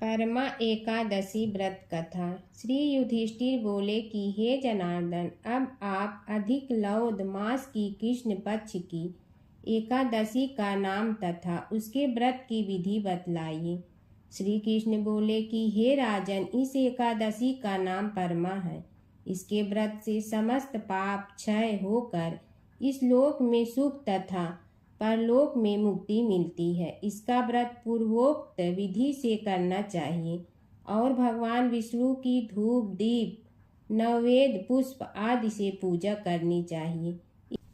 परमा एकादशी व्रत कथा। श्री युधिष्ठिर बोले कि हे जनार्दन, अब आप अधिक लौद मास की कृष्ण पक्ष की एकादशी का नाम तथा उसके व्रत की विधि बतलाइए। श्री कृष्ण बोले कि हे राजन, इस एकादशी का नाम परमा है। इसके व्रत से समस्त पाप क्षय होकर इस लोक में सुख तथा परलोक में मुक्ति मिलती है। इसका व्रत पूर्वोक्त विधि से करना चाहिए और भगवान विष्णु की धूप दीप नैवेद्य पुष्प आदि से पूजा करनी चाहिए।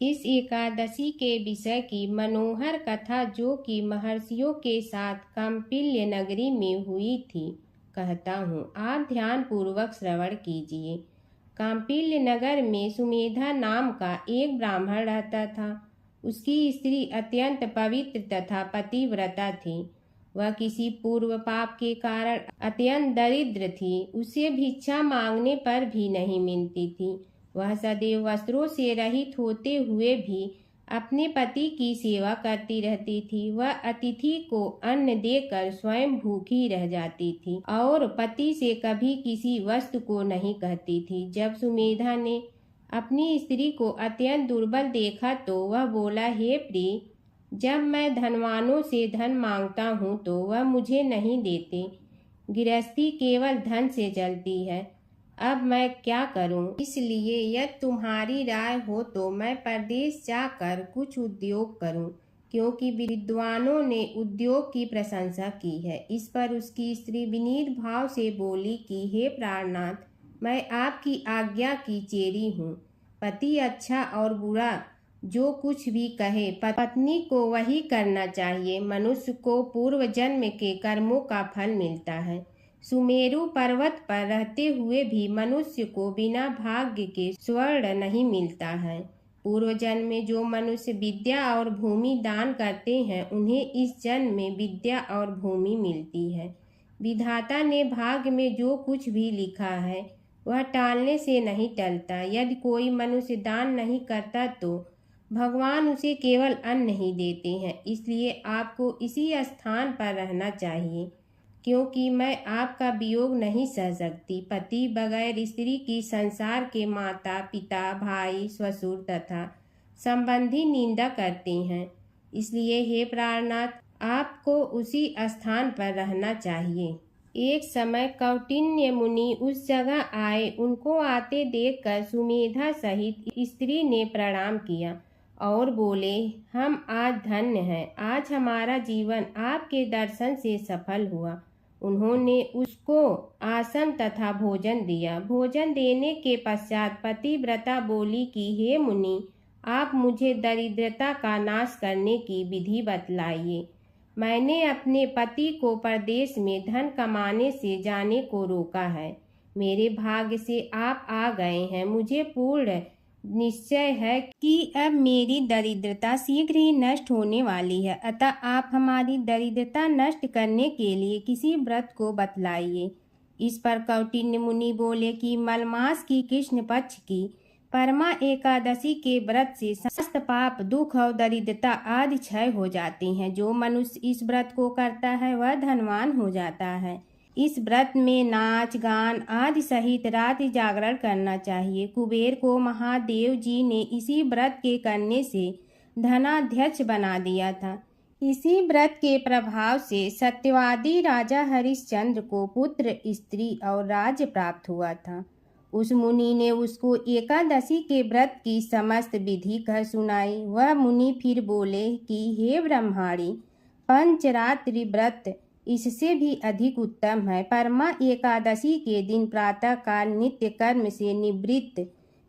इस एकादशी के विषय की मनोहर कथा जो कि महर्षियों के साथ कौंपिल्य नगरी में हुई थी कहता हूँ, आप ध्यान पूर्वक श्रवण कीजिए। कौंपिल्य नगर में सुमेधा नाम का एक ब्राह्मण रहता था। उसकी स्त्री अत्यंत पवित्र तथा पतिव्रता थी। वह किसी पूर्व पाप के कारण अत्यंत दरिद्र थी। उसे भिक्षा मांगने पर भी नहीं मिलती थी। वह सदैव वस्त्रों से रहित होते हुए भी अपने पति की सेवा करती रहती थी। वह अतिथि को अन्न देकर स्वयं भूखी रह जाती थी और पति से कभी किसी वस्तु को नहीं कहती थी। जब सुमेधा ने अपनी स्त्री को अत्यंत दुर्बल देखा तो वह बोला, हे प्रिय, जब मैं धनवानों से धन मांगता हूँ तो वह मुझे नहीं देते। गृहस्थी केवल धन से चलती है। अब मैं क्या करूं? इसलिए यदि तुम्हारी राय हो तो मैं परदेश जाकर कुछ उद्योग करूं, क्योंकि विद्वानों ने उद्योग की प्रशंसा की है। इस पर उसकी स्त्री विनीत भाव से बोली कि हे प्राणनाथ, मैं आपकी आज्ञा की चेरी हूँ। पति अच्छा और बुरा जो कुछ भी कहे पत्नी को वही करना चाहिए। मनुष्य को पूर्व जन्म के कर्मों का फल मिलता है। सुमेरु पर्वत पर रहते हुए भी मनुष्य को बिना भाग्य के स्वर्ण नहीं मिलता है। पूर्व जन्म में जो मनुष्य विद्या और भूमि दान करते हैं उन्हें इस जन्म में विद्या और भूमि मिलती है। विधाता ने भाग्य में जो कुछ भी लिखा है वह टालने से नहीं टलता। यदि कोई मनुष्य दान नहीं करता तो भगवान उसे केवल अन्न ही देते हैं। इसलिए आपको इसी स्थान पर रहना चाहिए, क्योंकि मैं आपका वियोग नहीं सह सकती। पति बगैर स्त्री की संसार के माता पिता भाई ससुर तथा संबंधी निंदा करते हैं। इसलिए हे प्राणनाथ, आपको उसी स्थान पर रहना चाहिए। एक समय कौटिन्य मुनि उस जगह आए। उनको आते देखकर सुमेधा सहित स्त्री ने प्रणाम किया और बोले, हम आज धन्य हैं। आज हमारा जीवन आपके दर्शन से सफल हुआ। उन्होंने उसको आसन तथा भोजन दिया। भोजन देने के पश्चात पतिव्रता बोली कि हे मुनि, आप मुझे दरिद्रता का नाश करने की विधि बतलाइए। मैंने अपने पति को परदेश में धन कमाने से जाने को रोका है। मेरे भाग्य से आप आ गए हैं। मुझे पूर्ण निश्चय है कि अब मेरी दरिद्रता शीघ्र ही नष्ट होने वाली है। अतः आप हमारी दरिद्रता नष्ट करने के लिए किसी व्रत को बतलाइए। इस पर कौटिन्य मुनि बोले कि मलमास की कृष्ण पक्ष की परमा एकादशी के व्रत से समस्त पाप दुख और दरिद्रता आदि क्षय हो जाते हैं। जो मनुष्य इस व्रत को करता है वह धनवान हो जाता है। इस व्रत में नाच गान आदि सहित रात्रि जागरण करना चाहिए। कुबेर को महादेव जी ने इसी व्रत के करने से धनाध्यक्ष बना दिया था। इसी व्रत के प्रभाव से सत्यवादी राजा हरिश्चंद्र को पुत्र स्त्री और राज्य प्राप्त हुआ था। उस मुनि ने उसको एकादशी के व्रत की समस्त विधि कह सुनाई। वह मुनि फिर बोले कि हे ब्रह्माणी, पंचरात्रि व्रत इससे भी अधिक उत्तम है। परमा एकादशी के दिन प्रातः काल नित्य कर्म से निवृत्त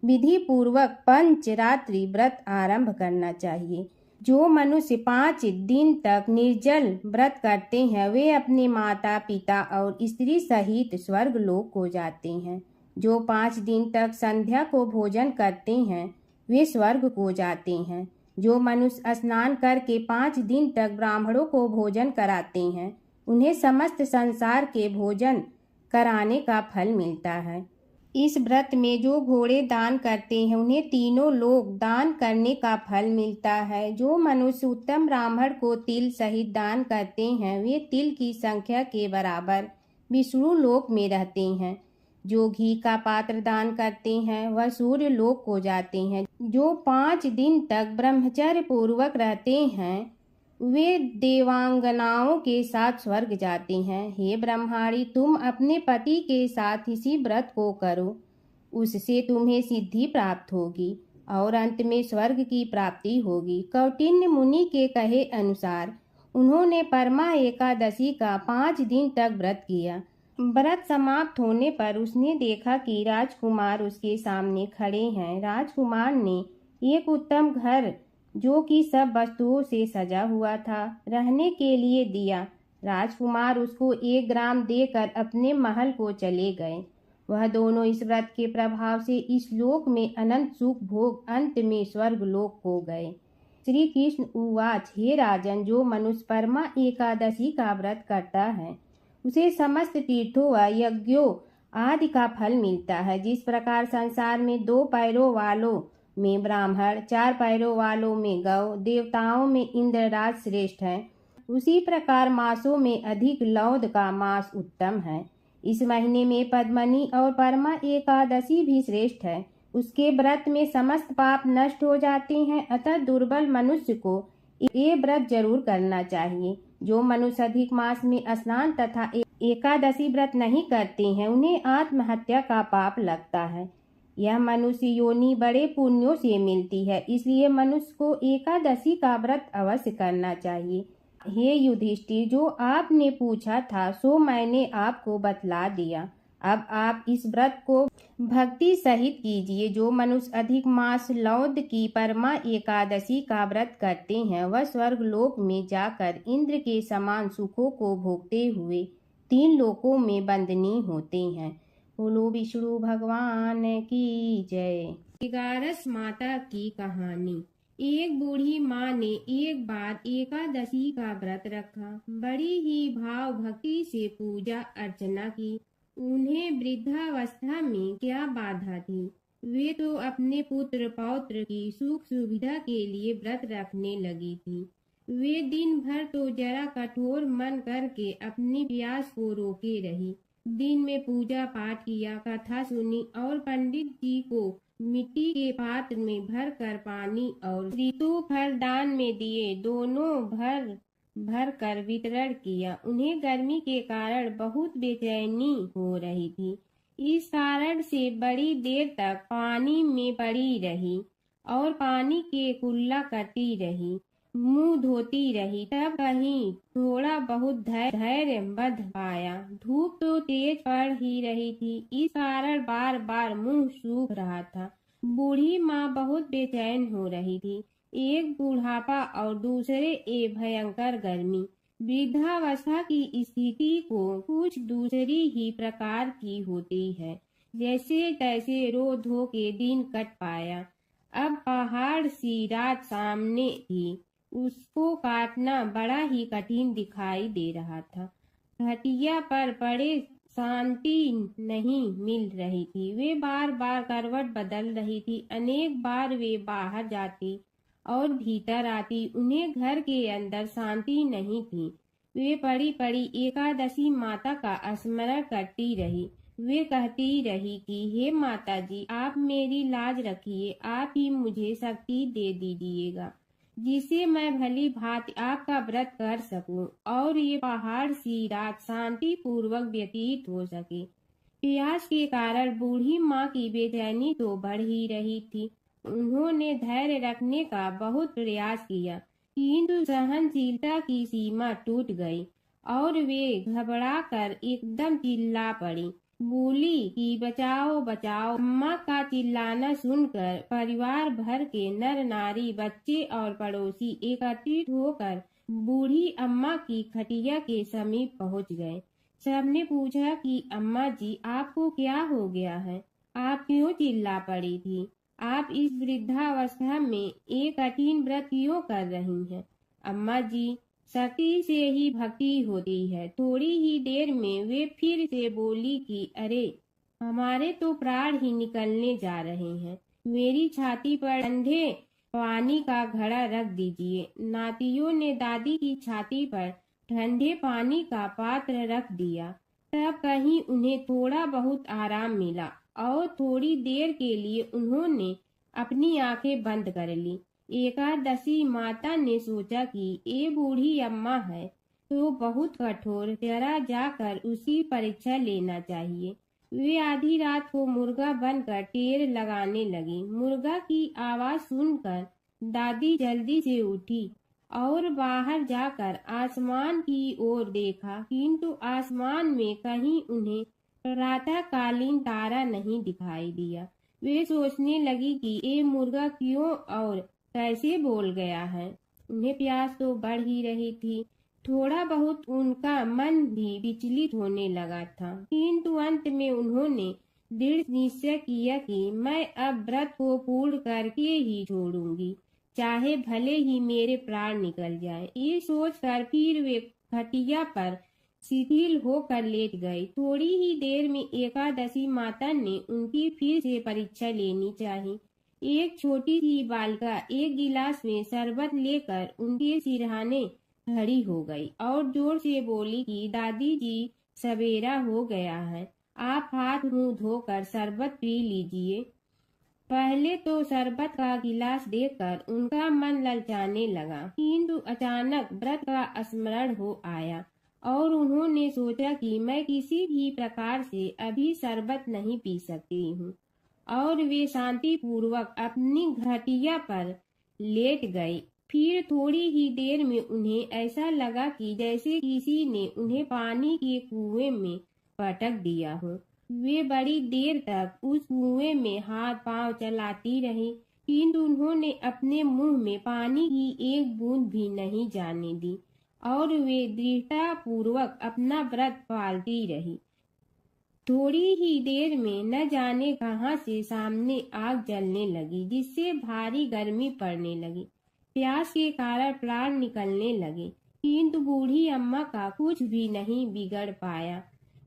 विधि पूर्वक पंचरात्रि व्रत आरंभ करना चाहिए। जो मनुष्य 5 दिन तक निर्जल व्रत करते हैं वे अपने माता पिता और स्त्री सहित स्वर्ग लोक को जाते हैं। जो 5 दिन तक संध्या को भोजन करते हैं वे स्वर्ग को जाते हैं। जो मनुष्य स्नान करके 5 दिन तक ब्राह्मणों को भोजन कराते हैं उन्हें समस्त संसार के भोजन कराने का फल मिलता है। इस व्रत में जो घोड़े दान करते हैं उन्हें तीनों लोक दान करने का फल मिलता है। जो मनुष्य उत्तम ब्राह्मण को तिल सहित दान करते हैं वे तिल की संख्या के बराबर विष्णु लोक में रहते हैं। जो घी का पात्र दान करते हैं वह सूर्य लोक को जाते हैं। जो 5 दिन तक ब्रह्मचर्य पूर्वक रहते हैं वे देवांगनाओं के साथ स्वर्ग जाते हैं। हे ब्रह्माणी, तुम अपने पति के साथ इसी व्रत को करो, उससे तुम्हें सिद्धि प्राप्त होगी और अंत में स्वर्ग की प्राप्ति होगी। कौटिन्य मुनि के कहे अनुसार उन्होंने परमा एकादशी का 5 दिन तक व्रत किया। व्रत समाप्त होने पर उसने देखा कि राजकुमार उसके सामने खड़े हैं। राजकुमार ने एक उत्तम घर जो कि सब वस्तुओं से सजा हुआ था रहने के लिए दिया। राजकुमार उसको 1 ग्राम देकर अपने महल को चले गए। वह दोनों इस व्रत के प्रभाव से इस लोक में अनंत सुख भोग अंत में स्वर्ग लोक हो गए। श्री कृष्ण उवाच, हे राजन, जो मनुष्य परमा एकादशी का व्रत करता है उसे समस्त तीर्थों व यज्ञों आदि का फल मिलता है। जिस प्रकार संसार में 2 पैरों वालों में ब्राह्मण, 4 पैरों वालों में गौ, देवताओं में इंद्रराज श्रेष्ठ है, उसी प्रकार मासों में अधिक लौद का मास उत्तम है। इस महीने में पद्मनी और परमा एकादशी भी श्रेष्ठ है। उसके व्रत में समस्त पाप नष्ट हो जाते हैं। अतः दुर्बल मनुष्य को ये व्रत जरूर करना चाहिए। जो मनुष्य अधिक मास में स्नान तथा एकादशी व्रत नहीं करते हैं उन्हें आत्महत्या का पाप लगता है। यह मनुष्य योनि बड़े पुण्यों से मिलती है, इसलिए मनुष्य को एकादशी का व्रत अवश्य करना चाहिए। हे युधिष्ठिर, जो आपने पूछा था सो मैंने आपको बतला दिया। अब आप इस व्रत को भक्ति सहित कीजिए। जो मनुष्य अधिक मास लौद की परमा एकादशी का व्रत करते हैं वह स्वर्ग लोक में जाकर इंद्र के समान सुखों को भोगते हुए 3 लोकों में बंदनीय होते हैं। बोलो विष्णु भगवान की जय। 11 माता की कहानी। एक बूढ़ी माँ ने एक बार एकादशी का व्रत रखा। बड़ी ही भाव भक्ति से पूजा अर्चना की। उन्हें वृद्धावस्था में क्या बाधा थी। वे तो अपने पुत्र पौत्र की सुख सुविधा के लिए व्रत रखने लगी थी। वे दिन भर तो जरा कठोर मन करके अपनी प्यास को रोके रही। दिन में पूजा पाठ किया, कथा सुनी और पंडित जी को मिट्टी के पात्र में भर कर पानी और ऋतु फल दान में दिए। दोनों भर भर कर वितरण किया। उन्हें गर्मी के कारण बहुत बेचैनी हो रही थी। इस कारण से बड़ी देर तक पानी में पड़ी रही और पानी के कुल्ला करती रही, मुंह धोती रही। तब कहीं थोड़ा बहुत धैर्य बंध पाया। धूप तो तेज पड़ ही रही थी, इस कारण बार बार मुंह सूख रहा था। बूढ़ी माँ बहुत बेचैन हो रही थी। एक बुढ़ापा और दूसरे भयंकर गर्मी। वृद्धावस्था की स्थिति को कुछ दूसरी ही प्रकार की होती है। जैसे तैसे रो धो के दिन कट पाया। अब पहाड़ सी रात सामने थी, उसको काटना बड़ा ही कठिन दिखाई दे रहा था। खटिया पर पड़े शांति नहीं मिल रही थी। वे बार बार करवट बदल रही थी। अनेक बार वे बाहर जाती और भीतर आती, उन्हें घर के अंदर शांति नहीं थी। वे पड़ी पड़ी एकादशी माता का स्मरण करती रही। वे कहती रही कि हे माता जी, आप मेरी लाज रखिए, आप ही मुझे शक्ति दे दीजिएगा जिससे मैं भली भांति आपका व्रत कर सकूं और ये पहाड़ सी रात शांति पूर्वक व्यतीत हो सके। प्यास के कारण बूढ़ी माँ की बेचैनी तो बढ़ ही रही थी। उन्होंने धैर्य रखने का बहुत प्रयास किया, किंतु सहनशीलता की सीमा टूट गई और वे घबराकर एकदम चिल्ला पड़ी। बोली कि बचाओ बचाओ। अम्मा का चिल्लाना सुनकर परिवार भर के नर नारी, बच्चे और पड़ोसी एकत्रित होकर बूढ़ी अम्मा की खटिया के समीप पहुंच गए। सबने पूछा कि अम्मा जी, आपको क्या हो गया है? आप क्यों चिल्ला पड़ी थी? आप इस वृद्धावस्था में एक कठिन व्रत क्यों कर रही हैं? अम्मा जी, शक्ति से ही भक्ति होती है। थोड़ी ही देर में वे फिर से बोली कि अरे, हमारे तो प्राण ही निकलने जा रहे हैं। मेरी छाती पर ठंडे पानी का घड़ा रख दीजिए। नातियों ने दादी की छाती पर ठंडे पानी का पात्र रख दिया तब कहीं उन्हें थोड़ा बहुत आराम मिला और थोड़ी देर के लिए उन्होंने अपनी आंखें बंद कर ली। एकादशी माता ने सोचा कि ये बूढ़ी अम्मा है तो बहुत कठोर, जरा जाकर उसी परीक्षा लेना चाहिए। वे आधी रात को मुर्गा बनकर टेर लगाने लगी। मुर्गा की आवाज सुनकर दादी जल्दी से उठी और बाहर जाकर आसमान की ओर देखा, किंतु आसमान में कहीं उन्हें प्रातःकालीन तारा नहीं दिखाई दिया। वे सोचने लगी कि ये मुर्गा क्यों और कैसे बोल गया है। उन्हें प्यास तो बढ़ ही रही थी। थोड़ा बहुत उनका मन भी विचलित होने लगा था, किंतु अंत में उन्होंने दृढ़ निश्चय किया कि मैं अब व्रत को पूर्ण करके ही छोड़ूंगी, चाहे भले ही मेरे प्राण निकल जाए। ये सोचकर फिर वे खटिया पर शिथिल होकर लेट गई। थोड़ी ही देर में एकादशी माता ने उनकी फिर से परीक्षा लेनी चाहिए। एक छोटी सी बालिका एक गिलास में शरबत लेकर उनके सिरहाने खड़ी हो गई और जोर से बोली कि दादी जी, सवेरा हो गया है, आप हाथ मुंह धोकर शरबत पी लीजिए। पहले तो शरबत का गिलास देखकर उनका मन ललचाने लगा, किंतु अचानक व्रत का स्मरण हो आया और उन्होंने सोचा कि मैं किसी भी प्रकार से अभी शरबत नहीं पी सकती हूँ, और वे शांति पूर्वक अपनी घटिया पर लेट गई। फिर थोड़ी ही देर में उन्हें ऐसा लगा कि जैसे किसी ने उन्हें पानी के कुएं में पटक दिया हो। वे बड़ी देर तक उस कुएं में हाथ पांव चलाती रही, किंतु उन्होंने अपने मुंह में पानी की एक बूंद भी नहीं जाने दी और वे दृढ़ता पूर्वक अपना व्रत पालती रही। थोड़ी ही देर में न जाने कहां से सामने आग जलने लगी, जिससे भारी गर्मी पड़ने लगी। प्यास के कारण प्राण निकलने लगे, किंतु बूढ़ी अम्मा का कुछ भी नहीं बिगड़ पाया।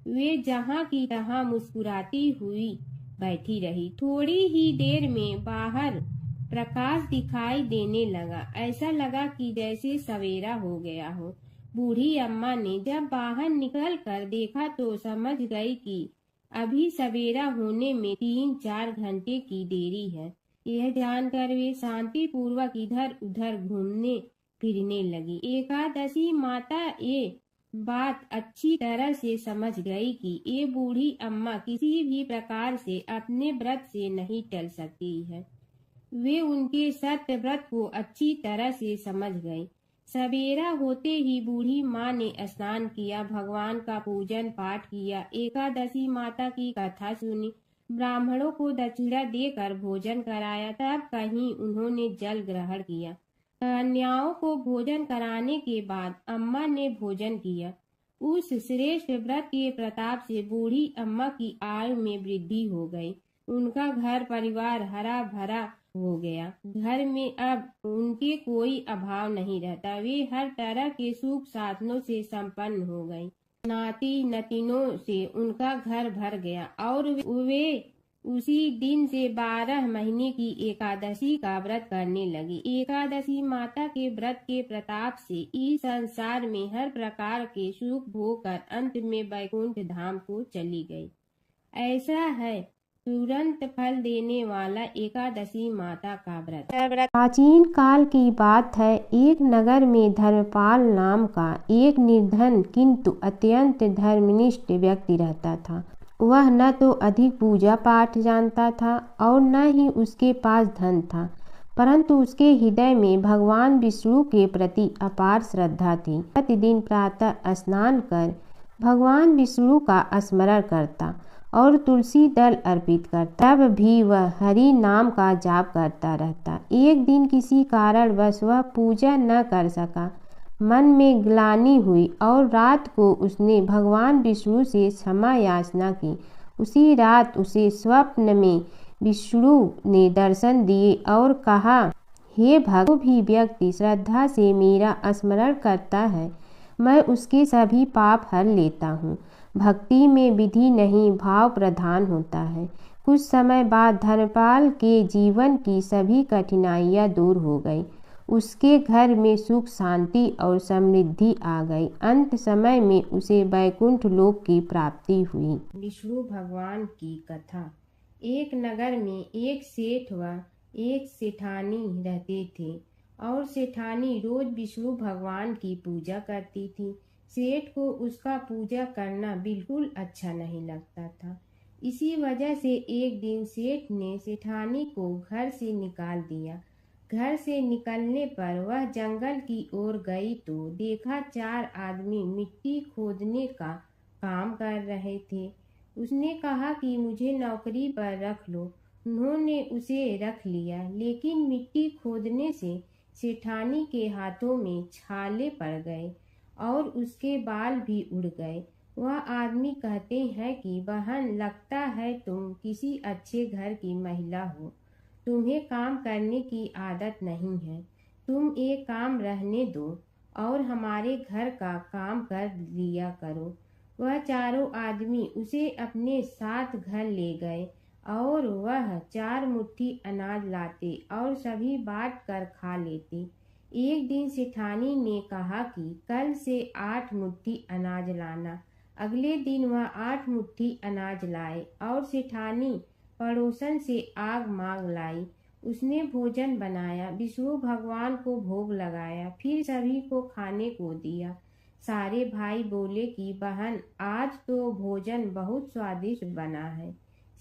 वे जहां की तहां मुस्कुराती हुई बैठी रही। थोड़ी ही देर में बाहर प्रकाश दिखाई देने लगा। ऐसा लगा कि जैसे सवेरा हो गया हो। बूढ़ी अम्मा ने जब बाहर निकल कर देखा तो समझ गई कि अभी सवेरा होने में 3-4 घंटे की देरी है। यह जानकर वे शांति पूर्वक इधर उधर घूमने फिरने लगी। एकादशी माता ये बात अच्छी तरह से समझ गई कि ये बूढ़ी अम्मा किसी भी प्रकार से अपने व्रत से नहीं टल सकती है। वे उनके सत्य व्रत को अच्छी तरह से समझ गई। सवेरा होते ही बूढ़ी माँ ने स्नान किया, भगवान का पूजन पाठ किया, एकादशी माता की कथा सुनी, ब्राह्मणों को दक्षिणा देकर भोजन कराया। तब कहीं उन्होंने जल ग्रहण किया। कन्याओं को भोजन कराने के बाद अम्मा ने भोजन किया। उस श्रेष्ठ व्रत के प्रताप से बूढ़ी अम्मा की आयु में वृद्धि हो गई। उनका घर परिवार हरा भरा हो गया। घर में अब उनके कोई अभाव नहीं रहता। वे हर तरह के सुख साधनों से संपन्न हो गई। नाती नतीनों से उनका घर भर गया और वे उसी दिन से 12 महीने की एकादशी का व्रत करने लगी। एकादशी माता के व्रत के प्रताप से इस संसार में हर प्रकार के सुख भोग कर अंत में वैकुंठ धाम को चली गई। ऐसा है तुरंत फल देने वाला एकादशी माता का व्रत। प्राचीन काल की बात है। एक नगर में धर्मपाल नाम का एक निर्धन किंतु अत्यंत धर्मनिष्ठ व्यक्ति रहता था। वह न तो अधिक पूजा पाठ जानता था और न ही उसके पास धन था, परंतु उसके हृदय में भगवान विष्णु के प्रति अपार श्रद्धा थी। प्रतिदिन प्रातः स्नान कर भगवान विष्णु का स्मरण करता और तुलसी दल अर्पित करता। तब भी वह हरि नाम का जाप करता रहता। एक दिन किसी कारणवश वह पूजा न कर सका। मन में ग्लानि हुई और रात को उसने भगवान विष्णु से क्षमा याचना की। उसी रात उसे स्वप्न में विष्णु ने दर्शन दिए और कहा, हे भक्त, जो भी व्यक्ति श्रद्धा से मेरा स्मरण करता है मैं उसके सभी पाप हर लेता हूँ। भक्ति में विधि नहीं भाव प्रधान होता है। कुछ समय बाद धर्मपाल के जीवन की सभी कठिनाइयाँ दूर हो गई। उसके घर में सुख शांति और समृद्धि आ गई। अंत समय में उसे वैकुंठ लोक की प्राप्ति हुई। विष्णु भगवान की कथा। एक नगर में एक सेठ व एक सेठानी रहते थे और सेठानी रोज विष्णु भगवान की पूजा करती थी। सेठ को उसका पूजा करना बिल्कुल अच्छा नहीं लगता था। इसी वजह से एक दिन सेठ ने सेठानी को घर से निकाल दिया। घर से निकलने पर वह जंगल की ओर गई तो देखा 4 आदमी मिट्टी खोदने का काम कर रहे थे। उसने कहा कि मुझे नौकरी पर रख लो। उन्होंने उसे रख लिया, लेकिन मिट्टी खोदने से सेठानी के हाथों में छाले पड़ गए और उसके बाल भी उड़ गए। वह आदमी कहते हैं कि बहन, लगता है तुम किसी अच्छे घर की महिला हो। तुम्हें काम करने की आदत नहीं है। तुम एक काम रहने दो और हमारे घर का काम कर लिया करो। वह चारों आदमी उसे अपने साथ घर ले गए और वह 4 मुट्ठी अनाज लाते और सभी बांट कर खा लेते। एक दिन सेठानी ने कहा कि कल से 8 मुट्ठी अनाज लाना। अगले दिन वह 8 मुट्ठी अनाज लाए और सेठानी पड़ोसन से आग मांग लाई। उसने भोजन बनाया, विष्णु भगवान को भोग लगाया, फिर सभी को खाने को दिया। सारे भाई बोले कि बहन, आज तो भोजन बहुत स्वादिष्ट बना है।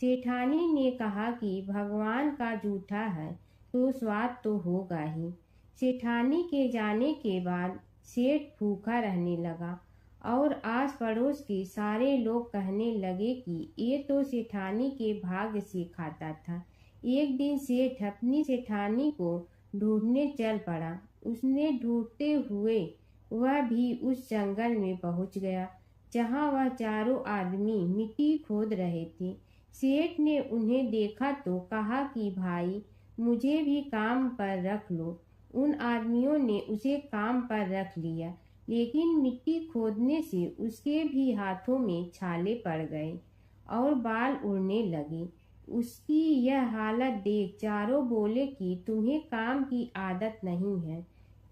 सेठानी ने कहा कि भगवान का जूठा है तो स्वाद तो होगा ही। सेठानी के जाने के बाद सेठ भूखा रहने लगा और आस पड़ोस के सारे लोग कहने लगे कि ये तो सेठानी के भाग्य से खाता था। एक दिन सेठ अपनी सेठानी को ढूंढने चल पड़ा। उसने ढूंढते हुए वह भी उस जंगल में पहुंच गया जहां वह चारों आदमी मिट्टी खोद रहे थे। सेठ ने उन्हें देखा तो कहा कि भाई, मुझे भी काम पर रख लो। उन आदमियों ने उसे काम पर रख लिया, लेकिन मिट्टी खोदने से उसके भी हाथों में छाले पड़ गए और बाल उड़ने लगे। उसकी यह हालत देख चारों बोले कि तुम्हें काम की आदत नहीं है,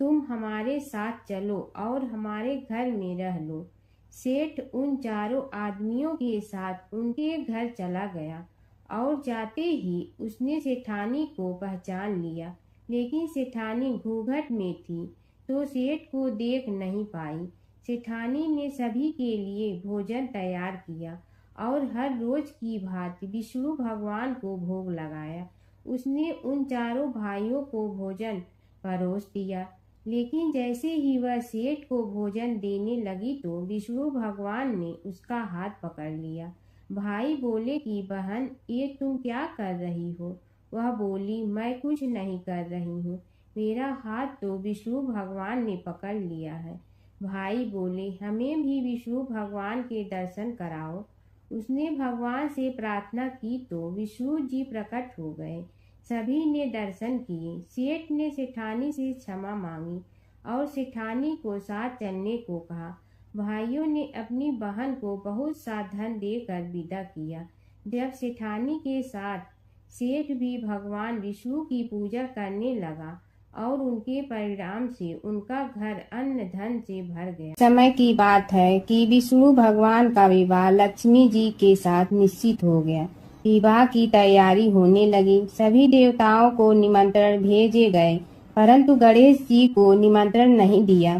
तुम हमारे साथ चलो और हमारे घर में रह लो। सेठ उन चारों आदमियों के साथ उनके घर चला गया और जाते ही उसने सेठानी को पहचान लिया, लेकिन सेठानी घूंघट में थी तो सेठ को देख नहीं पाई। सेठानी ने सभी के लिए भोजन तैयार किया और हर रोज की भांति विष्णु भगवान को भोग लगाया। उसने उन चारों भाइयों को भोजन परोस दिया, लेकिन जैसे ही वह सेठ को भोजन देने लगी तो विष्णु भगवान ने उसका हाथ पकड़ लिया। भाई बोले कि बहन, ये तुम क्या कर रही हो? वह बोली, मैं कुछ नहीं कर रही हूँ, मेरा हाथ तो विष्णु भगवान ने पकड़ लिया है। भाई बोले, हमें भी विष्णु भगवान के दर्शन कराओ। उसने भगवान से प्रार्थना की तो विष्णु जी प्रकट हो गए। सभी ने दर्शन किए। सेठ ने सेठानी से क्षमा मांगी और सेठानी को साथ चलने को कहा। भाइयों ने अपनी बहन को बहुत सा धन देकर विदा किया। जब सेठानी के साथ सेठ भी भगवान विष्णु की पूजा करने लगा और उनके परिणाम से उनका घर अन्न धन से भर गया। समय की बात है कि विष्णु भगवान का विवाह लक्ष्मी जी के साथ निश्चित हो गया। विवाह की तैयारी होने लगी। सभी देवताओं को निमंत्रण भेजे गए, परंतु गणेश जी को निमंत्रण नहीं दिया।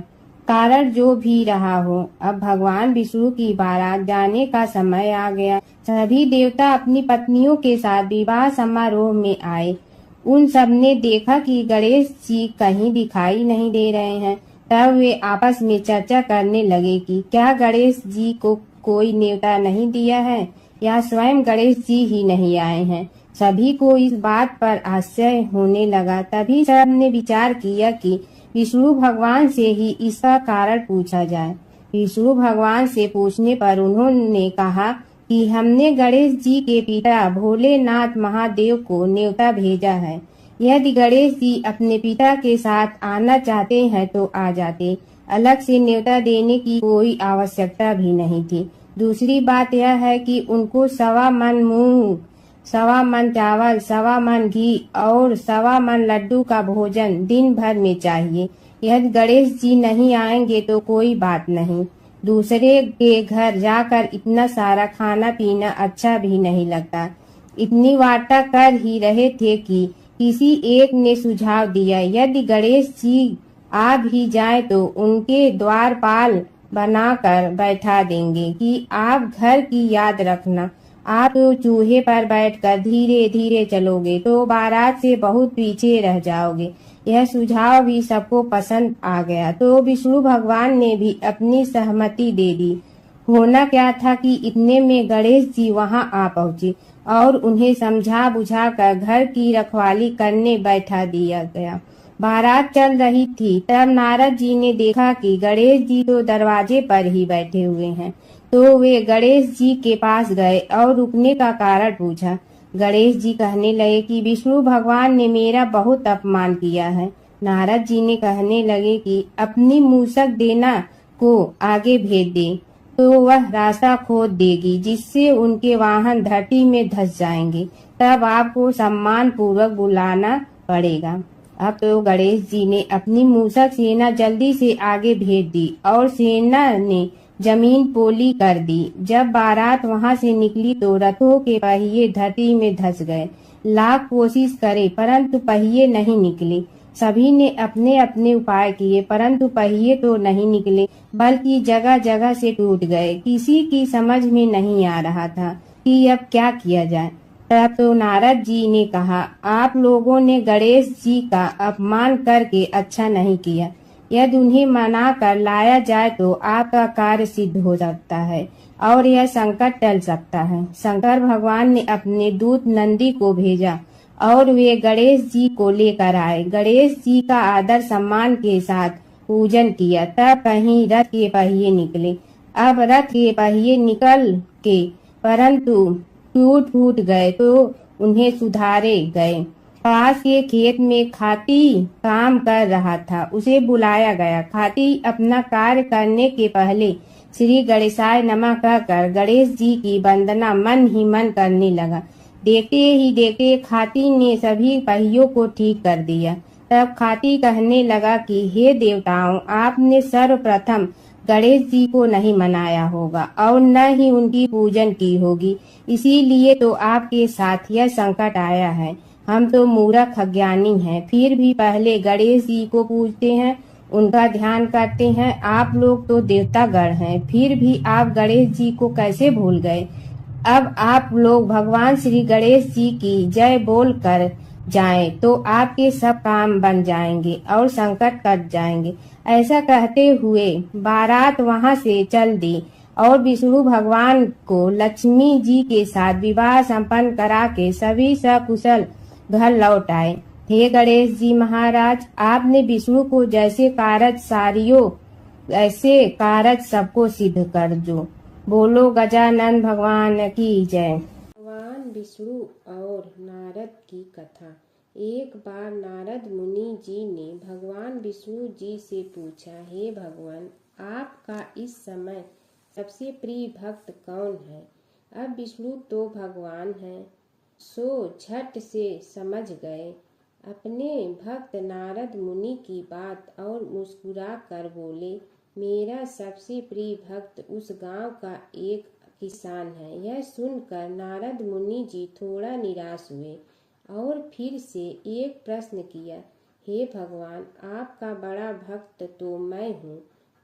कारण जो भी रहा हो, अब भगवान विष्णु की बारात जाने का समय आ गया। सभी देवता अपनी पत्नियों के साथ विवाह समारोह में आए। उन सब ने देखा कि गणेश जी कहीं दिखाई नहीं दे रहे हैं। तब वे आपस में चर्चा करने लगे कि क्या गणेश जी को कोई न्योता नहीं दिया है या स्वयं गणेश जी ही नहीं आए हैं। सभी को इस बात पर आश्चर्य होने लगा। तभी सब ने विचार किया कि विष्णु भगवान से ही इसका कारण पूछा जाए। विष्णु भगवान से पूछने पर उन्होंने कहा कि हमने गणेश जी के पिता भोलेनाथ महादेव को न्योता भेजा है। यदि गणेश जी अपने पिता के साथ आना चाहते हैं तो आ जाते, अलग से न्योता देने की कोई आवश्यकता भी नहीं थी। दूसरी बात यह है कि उनको 1.25 मन मूंग सवा मन चावल, सवा मन घी और सवा मन लड्डू का भोजन दिन भर में चाहिए। यदि गणेश जी नहीं आएंगे तो कोई बात नहीं, दूसरे के घर जाकर इतना सारा खाना पीना अच्छा भी नहीं लगता। इतनी वार्ता कर ही रहे थे कि किसी एक ने सुझाव दिया, यदि गणेश जी आ भी जाए तो उनके द्वारपाल बनाकर बैठा देंगे कि आप घर की याद रखना। आप तो चूहे पर बैठकर धीरे धीरे चलोगे तो बारात से बहुत पीछे रह जाओगे। यह सुझाव भी सबको पसंद आ गया तो विष्णु भगवान ने भी अपनी सहमति दे दी। होना क्या था कि इतने में गणेश जी वहां आ पहुंचे और उन्हें समझा बुझा कर घर की रखवाली करने बैठा दिया गया। बारात चल रही थी तब नारद जी ने देखा कि गणेश जी तो दरवाजे पर ही बैठे हुए हैं, तो वे गणेश जी के पास गए और रुकने का कारण पूछा। गणेश जी कहने लगे कि विष्णु भगवान ने मेरा बहुत अपमान किया है। नारद जी ने कहने लगे कि अपनी मूसक देना को आगे भेज दे तो वह रास्ता खोद देगी, जिससे उनके वाहन धरती में धंस जाएंगे। तब आपको सम्मान पूर्वक बुलाना पड़ेगा। अब तो गणेश जी ने अपनी मूसक सेना जल्दी से आगे भेज दी और सेना ने जमीन पोली कर दी। जब बारात वहां से निकली तो रथों के पहिए धरती में धंस गए। लाख कोशिश करे परंतु पहिए नहीं निकले। सभी ने अपने अपने उपाय किए परंतु पहिए तो नहीं निकले, बल्कि जगह जगह से टूट गए। किसी की समझ में नहीं आ रहा था कि अब क्या किया जाए। तब तो नारद जी ने कहा, आप लोगों ने गणेश जी का अपमान करके अच्छा नहीं किया। यदि उन्हें मना कर लाया जाए तो आपका कार्य सिद्ध हो सकता है और यह संकट टल सकता है। शंकर भगवान ने अपने दूत नंदी को भेजा और वे गणेश जी को लेकर आए। गणेश जी का आदर सम्मान के साथ पूजन किया। तब कहीं रथ के पहिए निकले। अब रथ के पहिए निकल के परंतु टूट फूट गए तो उन्हें सुधारे गए। पास के खेत में खाती काम कर रहा था, उसे बुलाया गया। खाती अपना कार्य करने के पहले श्री गणेशाय नमः कहकर गणेश जी की वंदना मन ही मन करने लगा। देखते ही देखते खाती ने सभी पहियों को ठीक कर दिया। तब खाती कहने लगा कि हे देवताओं, आपने सर्वप्रथम गणेश जी को नहीं मनाया होगा और न ही उनकी पूजन की होगी, इसीलिए तो आपके साथ यह संकट आया है। हम तो मूर्ख अज्ञानी हैं, फिर भी पहले गणेश जी को पूजते हैं, उनका ध्यान करते हैं। आप लोग तो देवतागण हैं, फिर भी आप गणेश जी को कैसे भूल गए। अब आप लोग भगवान श्री गणेश जी की जय बोल कर जाएं तो आपके सब काम बन जाएंगे और संकट कट जाएंगे। ऐसा कहते हुए बारात वहां से चल दी और विष्णु भगवान को लक्ष्मी जी के साथ विवाह संपन्न करा के सभी सकुशल घर लौट आए। हे गणेश जी महाराज, आपने विष्णु को जैसे कारज सारियो ऐसे कारज सबको सिद्ध कर जो। बोलो गजानन भगवान की जय। भगवान विष्णु और नारद की कथा। एक बार नारद मुनि जी ने भगवान विष्णु जी से पूछा, हे भगवान, आपका इस समय सबसे प्रिय भक्त कौन है। अब विष्णु तो भगवान हैं, सो झट से समझ गए अपने भक्त नारद मुनि की बात और मुस्कुरा कर बोले, मेरा सबसे प्रिय भक्त उस गांव का एक किसान है। यह सुनकर नारद मुनि जी थोड़ा निराश हुए और फिर से एक प्रश्न किया, हे भगवान, आपका बड़ा भक्त तो मैं हूँ,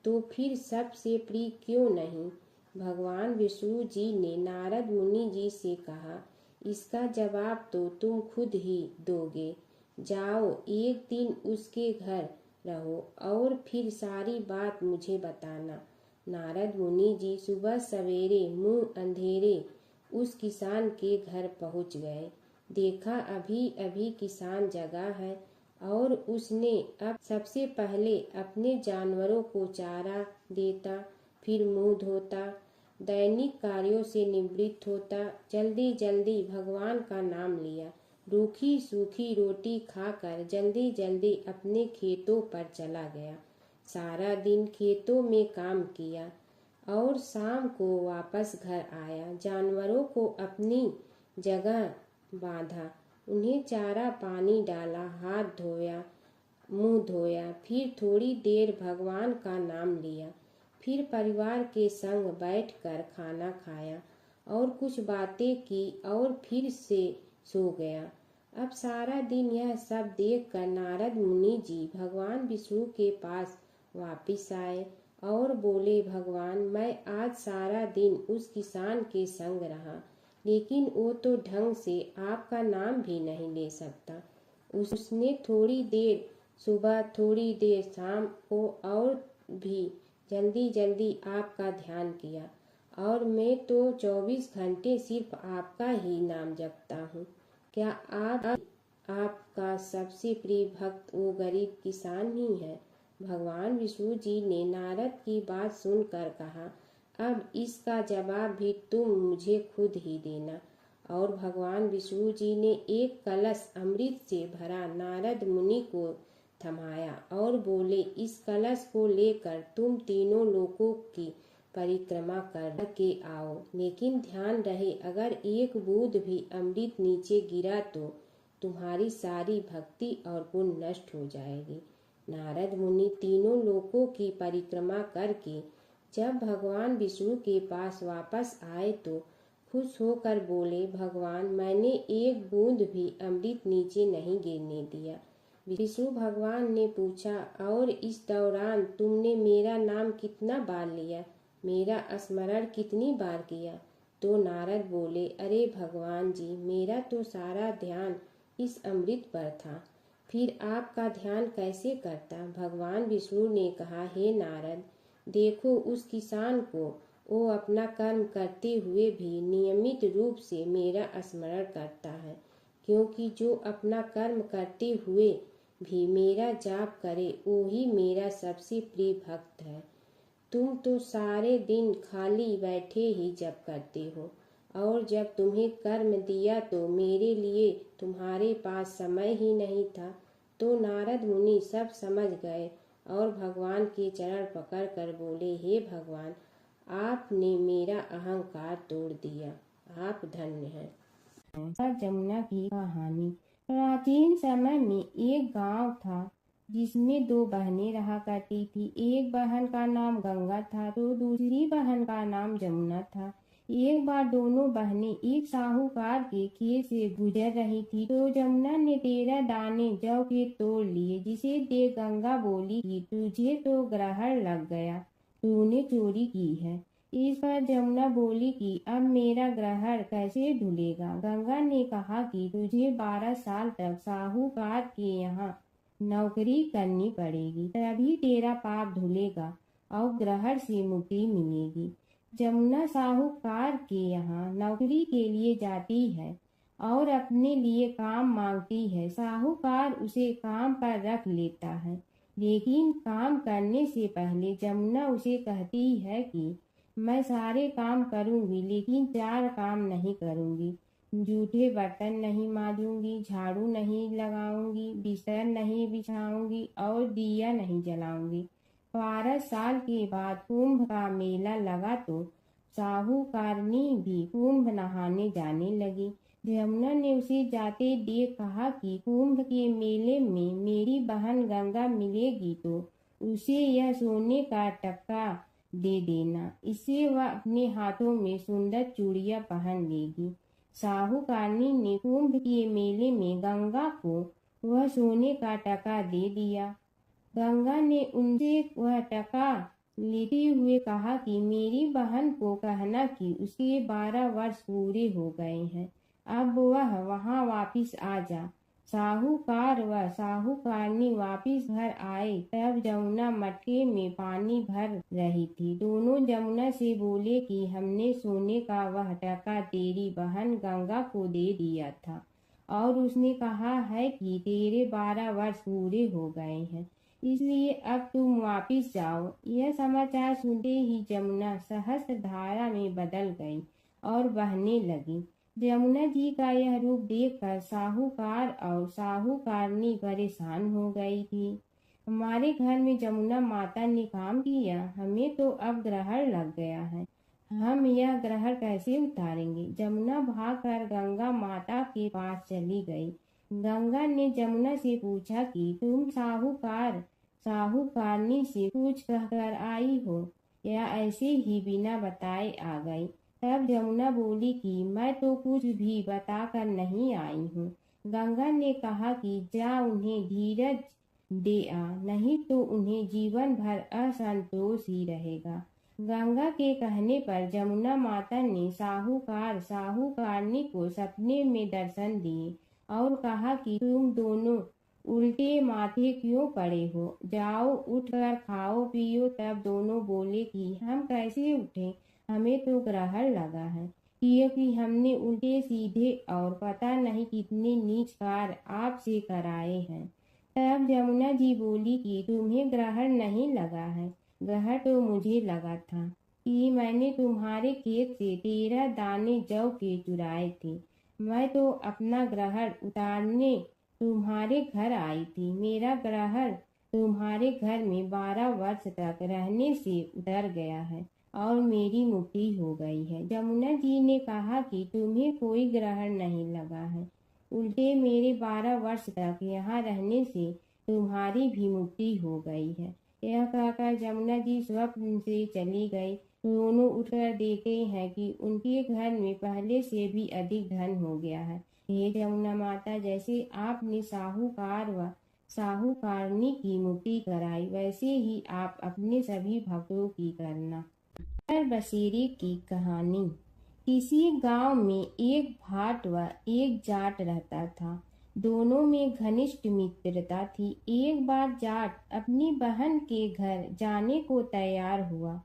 तो फिर सबसे प्रिय क्यों नहीं। भगवान विष्णु जी ने नारद मुनि जी से कहा, इसका जवाब तो तुम खुद ही दोगे। जाओ, एक दिन उसके घर रहो और फिर सारी बात मुझे बताना। नारद मुनि जी सुबह सवेरे मुंह अंधेरे उस किसान के घर पहुंच गए। देखा अभी अभी किसान जगा है और उसने अब सबसे पहले अपने जानवरों को चारा देता, फिर मुंह धोता, दैनिक कार्यों से निवृत्त होता, जल्दी जल्दी भगवान का नाम लिया, रूखी सूखी रोटी खाकर जल्दी जल्दी अपने खेतों पर चला गया। सारा दिन खेतों में काम किया और शाम को वापस घर आया। जानवरों को अपनी जगह बांधा, उन्हें चारा पानी डाला, हाथ धोया, मुंह धोया, फिर थोड़ी देर भगवान का नाम लिया, फिर परिवार के संग बैठकर खाना खाया और कुछ बातें की और फिर से सो गया। अब सारा दिन यह सब देखकर नारद मुनि जी भगवान विष्णु के पास वापिस आए और बोले, भगवान, मैं आज सारा दिन उस किसान के संग रहा, लेकिन वो तो ढंग से आपका नाम भी नहीं ले सकता। उसने थोड़ी देर सुबह, थोड़ी देर शाम को और भी जल्दी जल्दी आपका ध्यान किया, और मैं तो 24 घंटे सिर्फ आपका ही नाम जपता हूँ। क्या आपका सबसे प्रिय भक्त वो गरीब किसान ही है? भगवान विष्णु जी ने नारद की बात सुनकर कहा, अब इसका जवाब भी तुम मुझे खुद ही देना। और भगवान विष्णु जी ने एक कलश अमृत से भरा नारद मुनि को थमाया और बोले, इस कलश को लेकर तुम तीनों लोकों की परिक्रमा कर के आओ, लेकिन ध्यान रहे अगर एक बूंद भी अमृत नीचे गिरा तो तुम्हारी सारी भक्ति और पुण्य नष्ट हो जाएगी। नारद मुनि तीनों लोकों की परिक्रमा करके जब भगवान विष्णु के पास वापस आए तो खुश होकर बोले, भगवान, मैंने एक बूंद भी अमृत नीचे नहीं गिरने दिया। विष्णु भगवान ने पूछा, और इस दौरान तुमने मेरा नाम कितना बार लिया, मेरा स्मरण कितनी बार किया? तो नारद बोले, अरे भगवान जी, मेरा तो सारा ध्यान इस अमृत पर था, फिर आपका ध्यान कैसे करता? भगवान विष्णु ने कहा, हे नारद, देखो उस किसान को, वो अपना कर्म करते हुए भी नियमित रूप से मेरा स्मरण करता है, क्योंकि जो अपना कर्म करते हुए भी मेरा जाप करे वो ही मेरा सबसे प्रिय भक्त है। तुम तो सारे दिन खाली बैठे ही जप करते हो, और जब तुम्हें कर्म दिया तो मेरे लिए तुम्हारे पास समय ही नहीं था। तो नारद मुनि सब समझ गए और भगवान के चरण पकड़कर बोले, हे भगवान, आपने मेरा अहंकार तोड़ दिया, आप धन्य हैं। जमुना की कहानी। प्राचीन समय में एक गांव था जिसमें दो बहनें रहा करती थी। एक बहन का नाम गंगा था तो दूसरी बहन का नाम जमुना था। एक बार दोनों बहनें एक साहूकार के खेत से गुजर रही थी तो जमुना ने 13 दाने जौ के तोड़ लिए, जिसे देख गंगा बोली कि तुझे तो ग्रहण लग गया, तूने चोरी की है। इस पर जमुना बोली कि अब मेरा ग्रहण कैसे धुलेगा। गंगा ने कहा कि तुझे 12 साल तक साहूकार के यहाँ नौकरी करनी पड़ेगी, तभी तेरा पाप धुलेगा और ग्रहण से मुक्ति मिलेगी। जमुना साहूकार के यहाँ नौकरी के लिए जाती है और अपने लिए काम मांगती है। साहूकार उसे काम पर रख लेता है, लेकिन काम करने से पहले जमुना उसे कहती है कि मैं सारे काम करूंगी, लेकिन 4 काम नहीं करूंगी। जूठे बर्तन नहीं मांजूंगी, झाड़ू नहीं लगाऊंगी, बिस्तर नहीं बिछाऊंगी और दिया नहीं जलाऊंगी। 12 साल के बाद कुंभ का मेला लगा तो साहूकारनी भी कुंभ नहाने जाने लगी। जमुना ने उसे जाते देख कहा कि कुंभ के मेले में मेरी बहन गंगा मिलेगी तो उसे यह सोने का टक्का दे देना, इससे वह अपने हाथों में सुंदर चूड़ियां पहन लेगी। साहूकारनी ने कुंभ के मेले में गंगा को वह सोने का टका दे दिया। गंगा ने उनसे वह टका लेते हुए कहा कि मेरी बहन को कहना कि उसके 12 वर्ष पूरे हो गए हैं, अब वह वहां वापिस आ जा। साहूकार व साहूकारनी वापिस घर आए तब जमुना मटके में पानी भर रही थी। दोनों जमुना से बोले कि हमने सोने का वह टका तेरी बहन गंगा को दे दिया था और उसने कहा है कि तेरे 12 वर्ष पूरे हो गए हैं, इसलिए अब तुम वापिस जाओ। यह समाचार सुनते ही जमुना सहस्त्र धारा में बदल गई और बहने लगी। जमुना जी का यह रूप देखकर साहूकार और साहूकारनी परेशान हो गई थी। हमारे घर में जमुना माता ने काम किया, हमें तो अब ग्रहण लग गया है, हम यह ग्रहण कैसे उतारेंगे। जमुना भागकर गंगा माता के पास चली गई। गंगा ने जमुना से पूछा कि तुम साहूकारनी से कुछ कहकर आई हो या ऐसे ही बिना बताए आ गई। तब जमुना बोली कि मैं तो कुछ भी बताकर नहीं आई हूँ। गंगा ने कहा कि जा उन्हें धीरज दे आ, नहीं तो उन्हें जीवन भर असंतोष ही रहेगा। गंगा के कहने पर जमुना माता ने साहूकारनी को सपने में दर्शन दिए और कहा कि तुम दोनों उल्टे माथे क्यों पड़े हो, जाओ उठकर खाओ पियो। तब दोनों बोले कि हम कैसे उठे, हमें तो ग्रहण लगा है, क्योंकि हमने उल्टे सीधे और पता नहीं कितने नीच कार्य आपसे कराए हैं। तब जमुना जी बोली कि तुम्हें ग्रहण नहीं लगा है, ग्रहण तो मुझे लगा था कि मैंने तुम्हारे खेत से 13 दाने जौ के चुराए थे। मैं तो अपना ग्रहण उतारने तुम्हारे घर आई थी। मेरा ग्रहण तुम्हारे घर में 12 वर्ष तक रहने से उतर गया है और मेरी मुक्ति हो गई है। जमुना जी ने कहा कि तुम्हें कोई ग्रहण नहीं लगा है, उल्टे मेरे 12 वर्ष तक यहाँ रहने से तुम्हारी भी मुक्ति हो गई है। यह कहकर जमुना जी स्वप्न से चली गई। दोनों उठकर देखते हैं कि उनके घर में पहले से भी अधिक धन हो गया है। हे जमुना माता, जैसे आपने साहूकार व साहूकारनी की मुक्ति कराई, वैसे ही आप अपने सभी भक्तों की करना। बसेरे की कहानी। किसी गांव में एक भाट व एक जाट रहता था। दोनों में घनिष्ठ मित्रता थी। एक बार जाट अपनी बहन के घर जाने को तैयार हुआ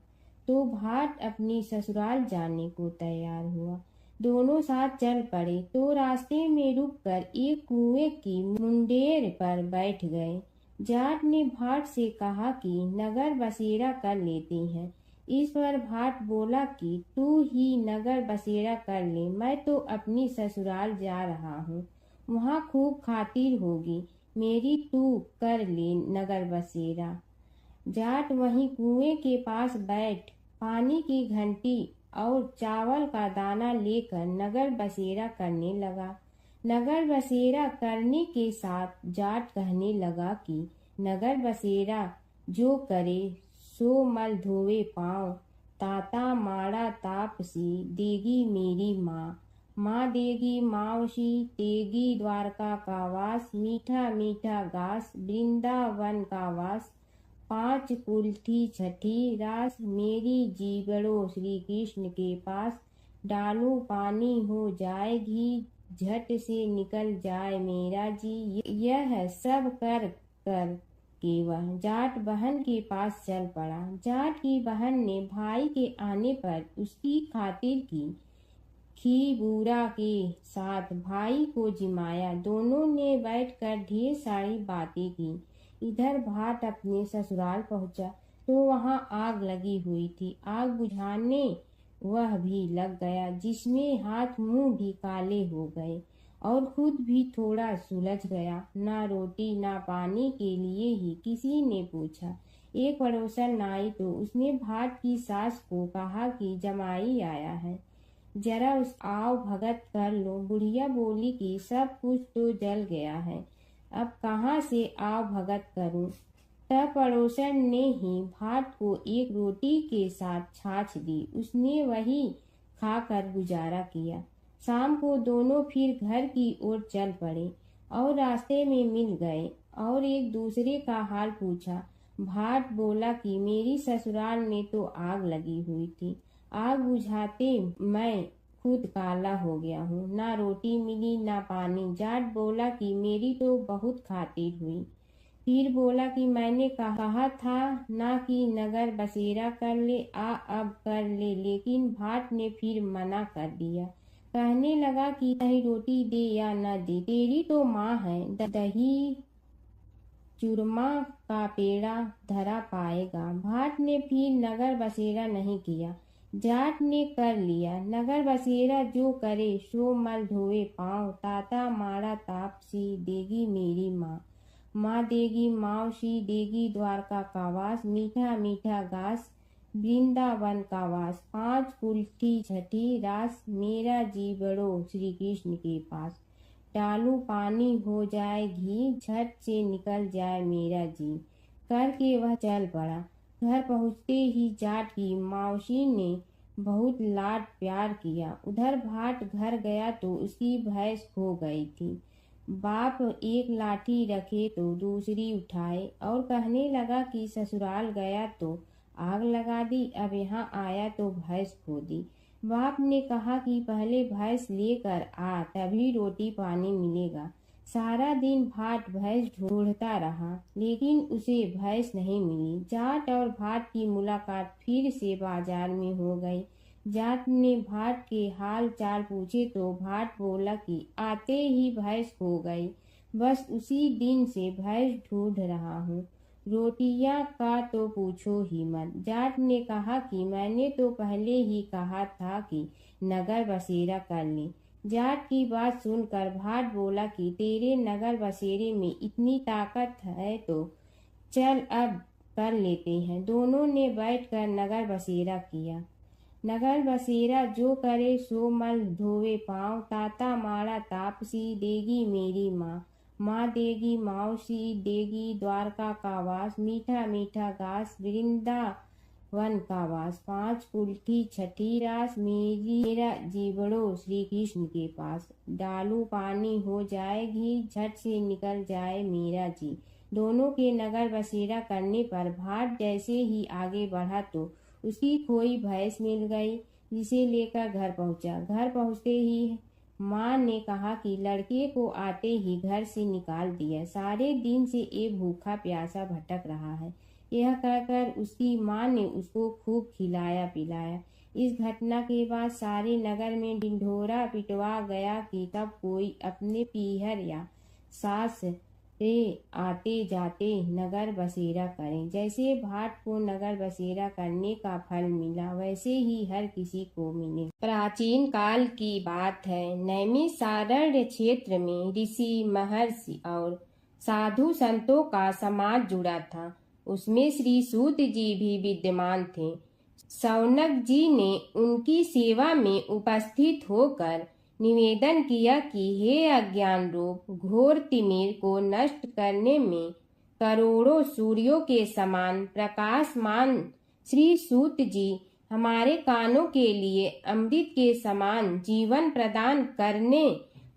तो भाट अपनी ससुराल जाने को तैयार हुआ। दोनों साथ चल पड़े तो रास्ते में रुककर एक कुएं की मुंडेर पर बैठ गए। जाट ने भाट से कहा कि नगर बसेरा कर लेते हैं। इस पर भाट बोला कि तू ही नगर बसेरा कर ले, मैं तो अपनी ससुराल जा रहा हूँ, वहाँ खूब खातिर होगी मेरी, तू कर ले नगर बसेरा। जाट वहीं कुएं के पास बैठ पानी की घंटी और चावल का दाना लेकर नगर बसेरा करने लगा। नगर बसेरा करने के साथ जाट कहने लगा कि नगर बसेरा जो करे सो मल धोवे पाँव, ताता माड़ा तापसी देगी मेरी माँ, माँ देगी मावशी तेगी द्वारका का वास, मीठा मीठा घास वृंदावन का वास, 5 कुल्थी छठी रास, मेरी जीवड़ो श्री कृष्ण के पास, डालू पानी हो जाए घी, झट से निकल जाए मेरा जी। यह सब कर कर कि वह जाट बहन के पास चल पड़ा। जाट की बहन ने भाई के आने पर उसकी खातिर की खी बूरा के साथ भाई को जिमाया। दोनों ने बैठकर ढेर सारी बातें की। इधर भाट अपने ससुराल पहुंचा तो वहां आग लगी हुई थी। आग बुझाने वह भी लग गया, जिसमें हाथ मुंह भी काले हो गए और खुद भी थोड़ा सुलझ गया। ना रोटी ना पानी के लिए ही किसी ने पूछा। एक पड़ोसन आई तो उसने भाट की सास को कहा कि जमाई आया है, जरा उस आओ भगत कर लो। बुढ़िया बोली कि सब कुछ तो जल गया है, अब कहाँ से आओ भगत करूं। तब पड़ोसन ने ही भाट को एक रोटी के साथ छाछ दी। उसने वही खाकर गुजारा किया। शाम को दोनों फिर घर की ओर चल पड़े और रास्ते में मिल गए और एक दूसरे का हाल पूछा। भाट बोला कि मेरी ससुराल में तो आग लगी हुई थी, आग बुझाते मैं खुद काला हो गया हूँ, ना रोटी मिली ना पानी। जाट बोला कि मेरी तो बहुत खातिर हुई। फिर बोला कि मैंने कहा था ना कि नगर बसेरा कर ले, आ अब कर ले, लेकिन भाट ने फिर मना कर दिया। कहने लगा कि चाहे रोटी दे या न दे, तेरी तो माँ है, दही चूरमा का पेड़ा धरा पाएगा। भाट ने फिर नगर बसेरा नहीं किया। जाट ने कर लिया नगर बसेरा, जो करे सो मल धोवे पाँव, ताता माड़ा तापसी देगी मेरी माँ, माँ देगी मावशी देगी द्वारका का वास, मीठा मीठा घास वृंदावन का वास। 5 कुल छठी रास मेरा जी बढ़ो श्री कृष्ण के पास। डालू पानी हो जाए घी, झट से निकल जाए मेरा जी। करके वह चल पड़ा। घर पहुँचते ही जाट की मौसी ने बहुत लाड प्यार किया। उधर भाट घर गया तो उसकी भैंस खो गई थी। बाप एक लाठी रखे तो दूसरी उठाए और कहने लगा कि ससुराल गया तो आग लगा दी, अब यहाँ आया तो भैंस खो दी। बाप ने कहा कि पहले भैंस लेकर आ, तभी रोटी पानी मिलेगा। सारा दिन भाट भैंस ढूंढता रहा, लेकिन उसे भैंस नहीं मिली। जाट और भाट की मुलाकात फिर से बाजार में हो गई। जाट ने भाट के हाल चाल पूछे तो भाट बोला कि आते ही भैंस खो गई, बस उसी दिन से भैंस ढूंढ रहा हूँ। रोटियां का तो पूछो ही मत। जाट ने कहा कि मैंने तो पहले ही कहा था कि नगर बसेरा कर ले। जाट की बात सुनकर भाट बोला कि तेरे नगर बसेरे में इतनी ताकत है तो चल अब कर लेते हैं। दोनों ने बैठकर नगर बसेरा किया। नगर बसेरा जो करे सो मल धोवे पाँव। ताता माड़ा तापसी देगी मेरी माँ। माँ देगी मौसी देगी द्वारका का वास। मीठा मीठा घास वृंदावन का वास। 5 कुल छठी रास मेरा जीवड़ो श्री कृष्ण के पास। डालू पानी हो जाए घी, झट से निकल जाए मेरा जी। दोनों के नगर बसेरा करने पर भाट जैसे ही आगे बढ़ा तो उसकी खोई भैंस मिल गई, जिसे लेकर घर पहुंचा। घर पहुंचते ही माँ ने कहा कि लड़के को आते ही घर से निकाल दिया, सारे दिन से ये भूखा प्यासा भटक रहा है। यह कहकर उसकी माँ ने उसको खूब खिलाया पिलाया। इस घटना के बाद सारे नगर में ढिंढोरा पिटवा गया कि तब कोई अपने पीहर या सास से आते जाते नगर बसेरा करें। जैसे भाट को नगर बसेरा करने का फल मिला, वैसे ही हर किसी को मिले। प्राचीन काल की बात है। नैमिषारण्य क्षेत्र में ऋषि महर्षि और साधु संतों का समाज जुड़ा था। उसमें श्री सूत जी भी विद्यमान थे। शौनक जी ने उनकी सेवा में उपस्थित होकर निवेदन किया कि हे अज्ञान रूप घोर तिमिर को नष्ट करने में करोड़ों सूर्यों के समान प्रकाशमान श्री सूत जी हमारे कानों के लिए अमृत के समान जीवन प्रदान करने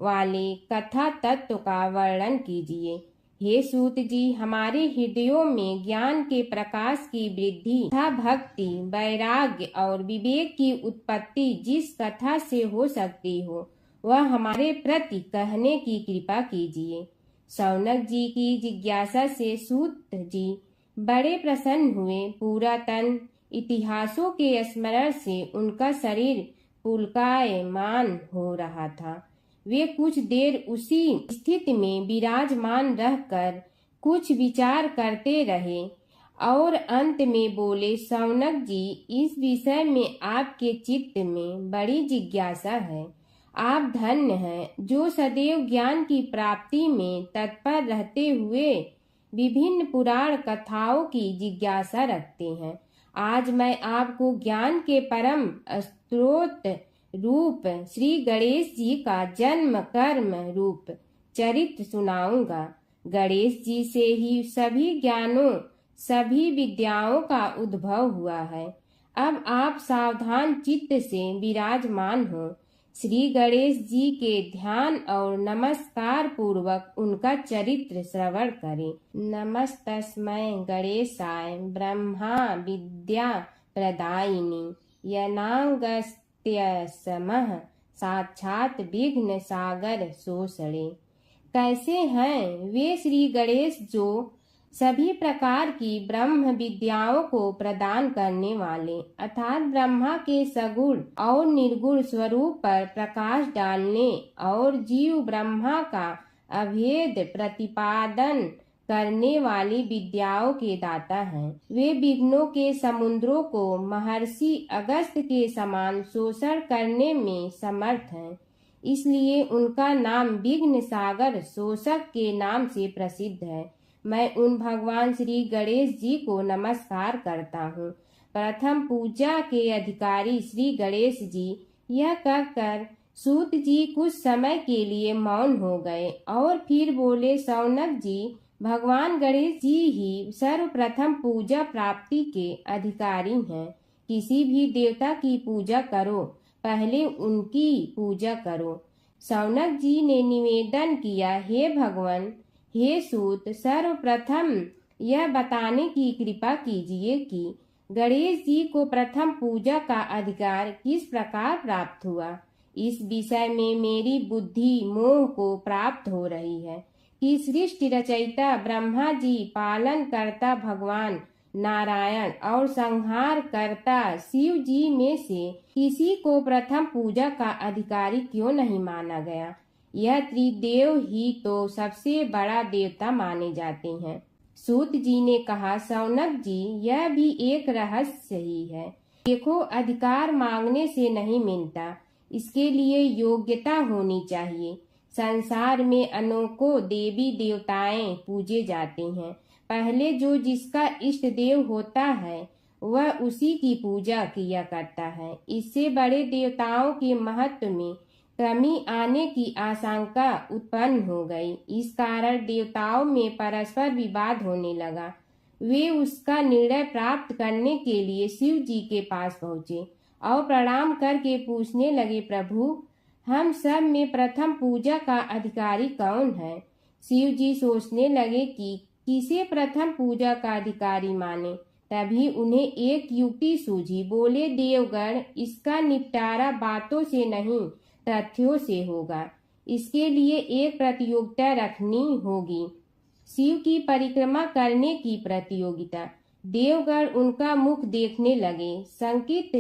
वाले कथा तत्व का वर्णन कीजिए। हे सूत जी, हमारे हृदयों में ज्ञान के प्रकाश की वृद्धि तथा भक्ति, वैराग्य और विवेक की उत्पत्ति जिस कथा से हो सकती हो, वह हमारे प्रति कहने की कृपा कीजिए। शौनक जी की जिज्ञासा से सूत जी बड़े प्रसन्न हुए। पुरातन इतिहासों के स्मरण से उनका शरीर पुलकायमान हो रहा था। वे कुछ देर उसी स्थिति में विराजमान रहकर कुछ विचार करते रहे और अंत में बोले, शौनक जी, इस विषय में आपके चित्त में बड़ी जिज्ञासा है। आप धन्य हैं जो सदैव ज्ञान की प्राप्ति में तत्पर रहते हुए विभिन्न पुराण कथाओं की जिज्ञासा रखते हैं। आज मैं आपको ज्ञान के परम स्रोत रूप श्री गणेश जी का जन्म कर्म रूप चरित्र सुनाऊंगा। गणेश जी से ही सभी ज्ञानों सभी विद्याओं का उद्भव हुआ है। अब आप सावधान चित्त से विराजमान हो। श्री गणेश जी के ध्यान और नमस्कार पूर्वक उनका चरित्र श्रवण करें। नमस्तस्मै गणेशाय ब्रह्मा विद्या प्रदायिनी यनागस्त्यसमः साक्षात विघ्न सागर सोसड़े। कैसे हैं वे श्री गणेश जो सभी प्रकार की ब्रह्म विद्याओं को प्रदान करने वाले, अर्थात ब्रह्मा के सगुण और निर्गुण स्वरूप पर प्रकाश डालने और जीव ब्रह्मा का अभेद प्रतिपादन करने वाली विद्याओं के दाता हैं। वे विघ्नों के समुद्रों को महर्षि अगस्त के समान शोषण करने में समर्थ हैं, इसलिए उनका नाम विघ्न सागर शोषक के नाम से प्रसिद्ध है। मैं उन भगवान श्री गणेश जी को नमस्कार करता हूँ। प्रथम पूजा के अधिकारी श्री गणेश जी। यह कहकर सूत जी कुछ समय के लिए मौन हो गए और फिर बोले, शौनक जी, भगवान गणेश जी ही सर्वप्रथम पूजा प्राप्ति के अधिकारी हैं। किसी भी देवता की पूजा करो, पहले उनकी पूजा करो। शौनक जी ने निवेदन किया, हे भगवान, हे सूत, सर्वप्रथम यह बताने की कृपा कीजिए कि गणेश जी को प्रथम पूजा का अधिकार किस प्रकार प्राप्त हुआ। इस विषय में मेरी बुद्धि मोह को प्राप्त हो रही है कि सृष्टि रचयिता ब्रह्मा जी, पालन करता भगवान नारायण और संहार करता शिव जी में से किसी को प्रथम पूजा का अधिकारी क्यों नहीं माना गया। यह त्रिदेव ही तो सबसे बड़ा देवता माने जाते हैं। सूत जी ने कहा, शौनक जी, यह भी एक रहस्य ही है। देखो, अधिकार मांगने से नहीं मिलता, इसके लिए योग्यता होनी चाहिए। संसार में अनेकों देवी देवताएं पूजे जाते हैं। पहले जो जिसका इष्ट देव होता है वह उसी की पूजा किया करता है। इससे बड़े देवताओं के महत्व में कमी आने की आशंका उत्पन्न हो गई। इस कारण देवताओं में परस्पर विवाद होने लगा। वे उसका निर्णय प्राप्त करने के लिए शिव जी के पास पहुँचे और प्रणाम करके पूछने लगे, प्रभु, हम सब में प्रथम पूजा का अधिकारी कौन है। शिव जी सोचने लगे कि किसे प्रथम पूजा का अधिकारी माने। तभी उन्हें एक युक्ति सूझी। बोले, देवगण, इसका निपटारा बातों से नहीं तथ्यों से होगा। इसके लिए एक प्रतियोगिता रखनी होगी, शिव की परिक्रमा करने की प्रतियोगिता। देवगण उनका मुख देखने लगे, शंकित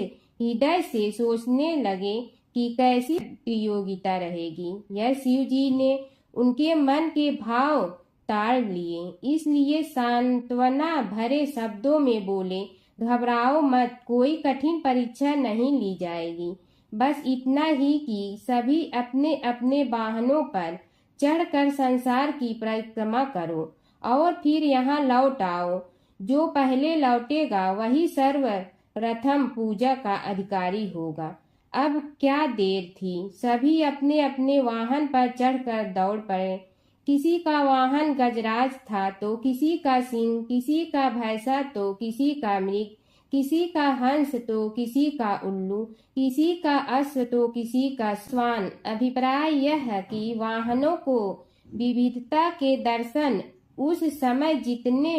हृदय से सोचने लगे कि कैसी प्रतियोगिता रहेगी। यह शिव जी ने उनके मन के भाव ताड़ लिए, इसलिए सांत्वना भरे शब्दों में बोले, घबराओ मत, कोई कठिन परीक्षा नहीं ली जाएगी। बस इतना ही कि सभी अपने अपने वाहनों पर चढ़कर संसार की परिक्रमा करो और फिर यहाँ लौट आओ। जो पहले लौटेगा वही सर्वप्रथम पूजा का अधिकारी होगा। अब क्या देर थी, सभी अपने अपने वाहन पर चढ़कर दौड़ पड़े। किसी का वाहन गजराज था तो किसी का सिंह, किसी का भैंसा तो किसी का मृग, किसी का हंस तो किसी का उल्लू, किसी का अश्व तो किसी का श्वान। अभिप्राय यह है कि वाहनों को विविधता के दर्शन उस समय जितने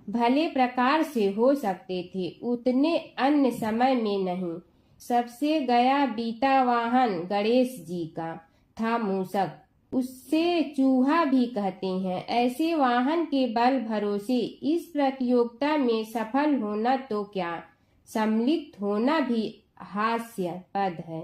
भले प्रकार से हो सकते थे उतने अन्य समय में नहीं। सबसे गया बीता वाहन गणेश जी का था मूषक, उससे चूहा भी कहते हैं। ऐसे वाहन के बल भरोसे इस प्रतियोगिता में सफल होना तो क्या, सम्मिलित होना भी हास्यास्पद है।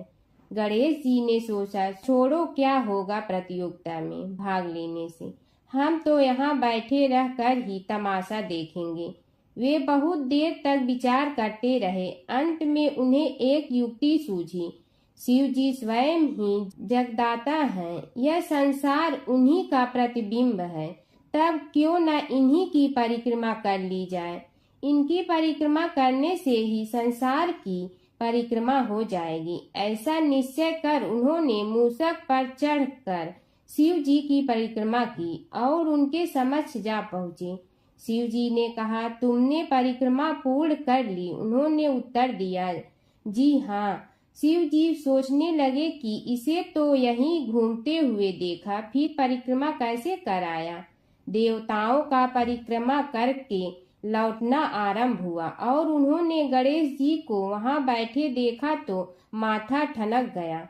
गणेश जी ने सोचा, छोड़ो, क्या होगा प्रतियोगिता में भाग लेने से, हम तो यहाँ बैठे रहकर ही तमाशा देखेंगे। वे बहुत देर तक विचार करते रहे। अंत में उन्हें एक युक्ति सूझी। शिव जी स्वयं ही जगदाता हैं, यह संसार उन्हीं का प्रतिबिंब है, तब क्यों न इन्हीं की परिक्रमा कर ली जाए। इनकी परिक्रमा करने से ही संसार की परिक्रमा हो जाएगी। ऐसा निश्चय कर उन्होंने मूषक पर चढ़कर शिव जी की परिक्रमा की और उनके समक्ष जा पहुँचे। शिव जी ने कहा, तुमने परिक्रमा पूर्ण कर ली। उन्होंने उत्तर दिया, जी हाँ। शिव जी सोचने लगे कि इसे तो यहीं घूमते हुए देखा, फिर परिक्रमा कैसे कराया। देवताओं का परिक्रमा करके लौटना आरंभ हुआ और उन्होंने गणेश जी को वहां बैठे देखा तो माथा ठनक गया।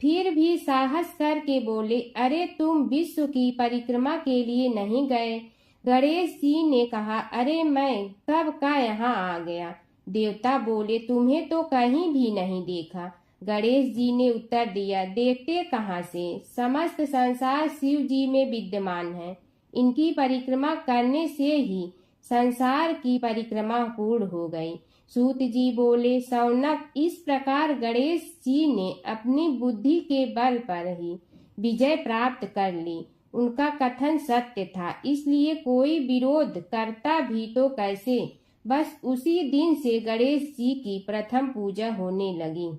फिर भी साहस करके बोले, अरे तुम विश्व की परिक्रमा के लिए नहीं गए। गणेश जी ने कहा, अरे मैं कब का यहाँ आ गया। देवता बोले, तुम्हें तो कहीं भी नहीं देखा। गणेश जी ने उत्तर दिया, देखते कहाँ से, समस्त संसार शिव जी में विद्यमान है। इनकी परिक्रमा करने से ही संसार की परिक्रमा पूर्ण हो गई। सूत जी बोले, शौनक, इस प्रकार गणेश जी ने अपनी बुद्धि के बल पर ही विजय प्राप्त कर ली। उनका कथन सत्य था, इसलिए कोई विरोध करता भी तो कैसे बस उसी दिन से गणेश जी की प्रथम पूजा होने लगी।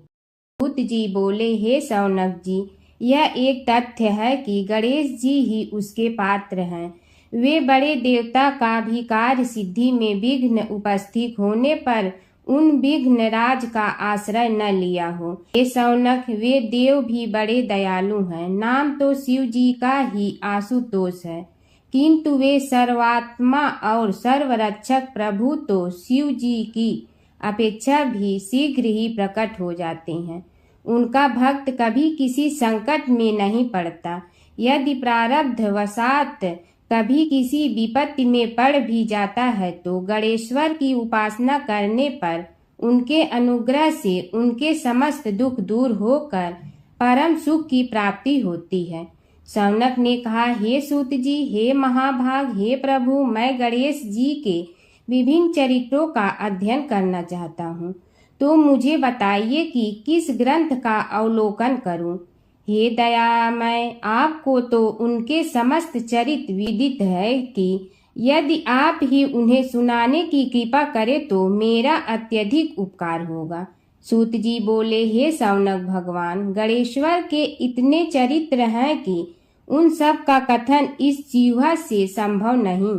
सूत जी बोले, हे शौनक जी, यह एक तथ्य है कि गणेश जी ही उसके पात्र हैं। वे बड़े देवता का भी कार्य सिद्धि में विघ्न उपस्थित होने पर उन विघ्न राज का आश्रय न लिया हो। हे शौनक, वे देव भी बड़े दयालु हैं। नाम तो शिव जी का ही आशुतोष है, किंतु वे सर्वात्मा और सर्वरक्षक प्रभु तो शिव जी की अपेक्षा भी शीघ्र ही प्रकट हो जाते हैं। उनका भक्त कभी किसी संकट में नहीं पड़ता। यदि प्रारब्ध वशात कभी किसी विपत्ति में पड़ भी जाता है तो गणेश्वर की उपासना करने पर उनके अनुग्रह से उनके समस्त दुख दूर होकर परम सुख की प्राप्ति होती है। शौनक ने कहा, हे सूत जी, हे महाभाग, हे प्रभु, मैं गणेश जी के विभिन्न चरित्रों का अध्ययन करना चाहता हूँ, तो मुझे बताइए कि किस ग्रंथ का अवलोकन करूं। हे दयामय, आपको तो उनके समस्त चरित्र विदित है कि यदि आप ही उन्हें सुनाने की कृपा करें तो मेरा अत्यधिक उपकार होगा। सूत जी बोले, हे शौनक भगवान, गणेश्वर के इतने चरित्र हैं कि उन सब का कथन इस जीवा से संभव नहीं,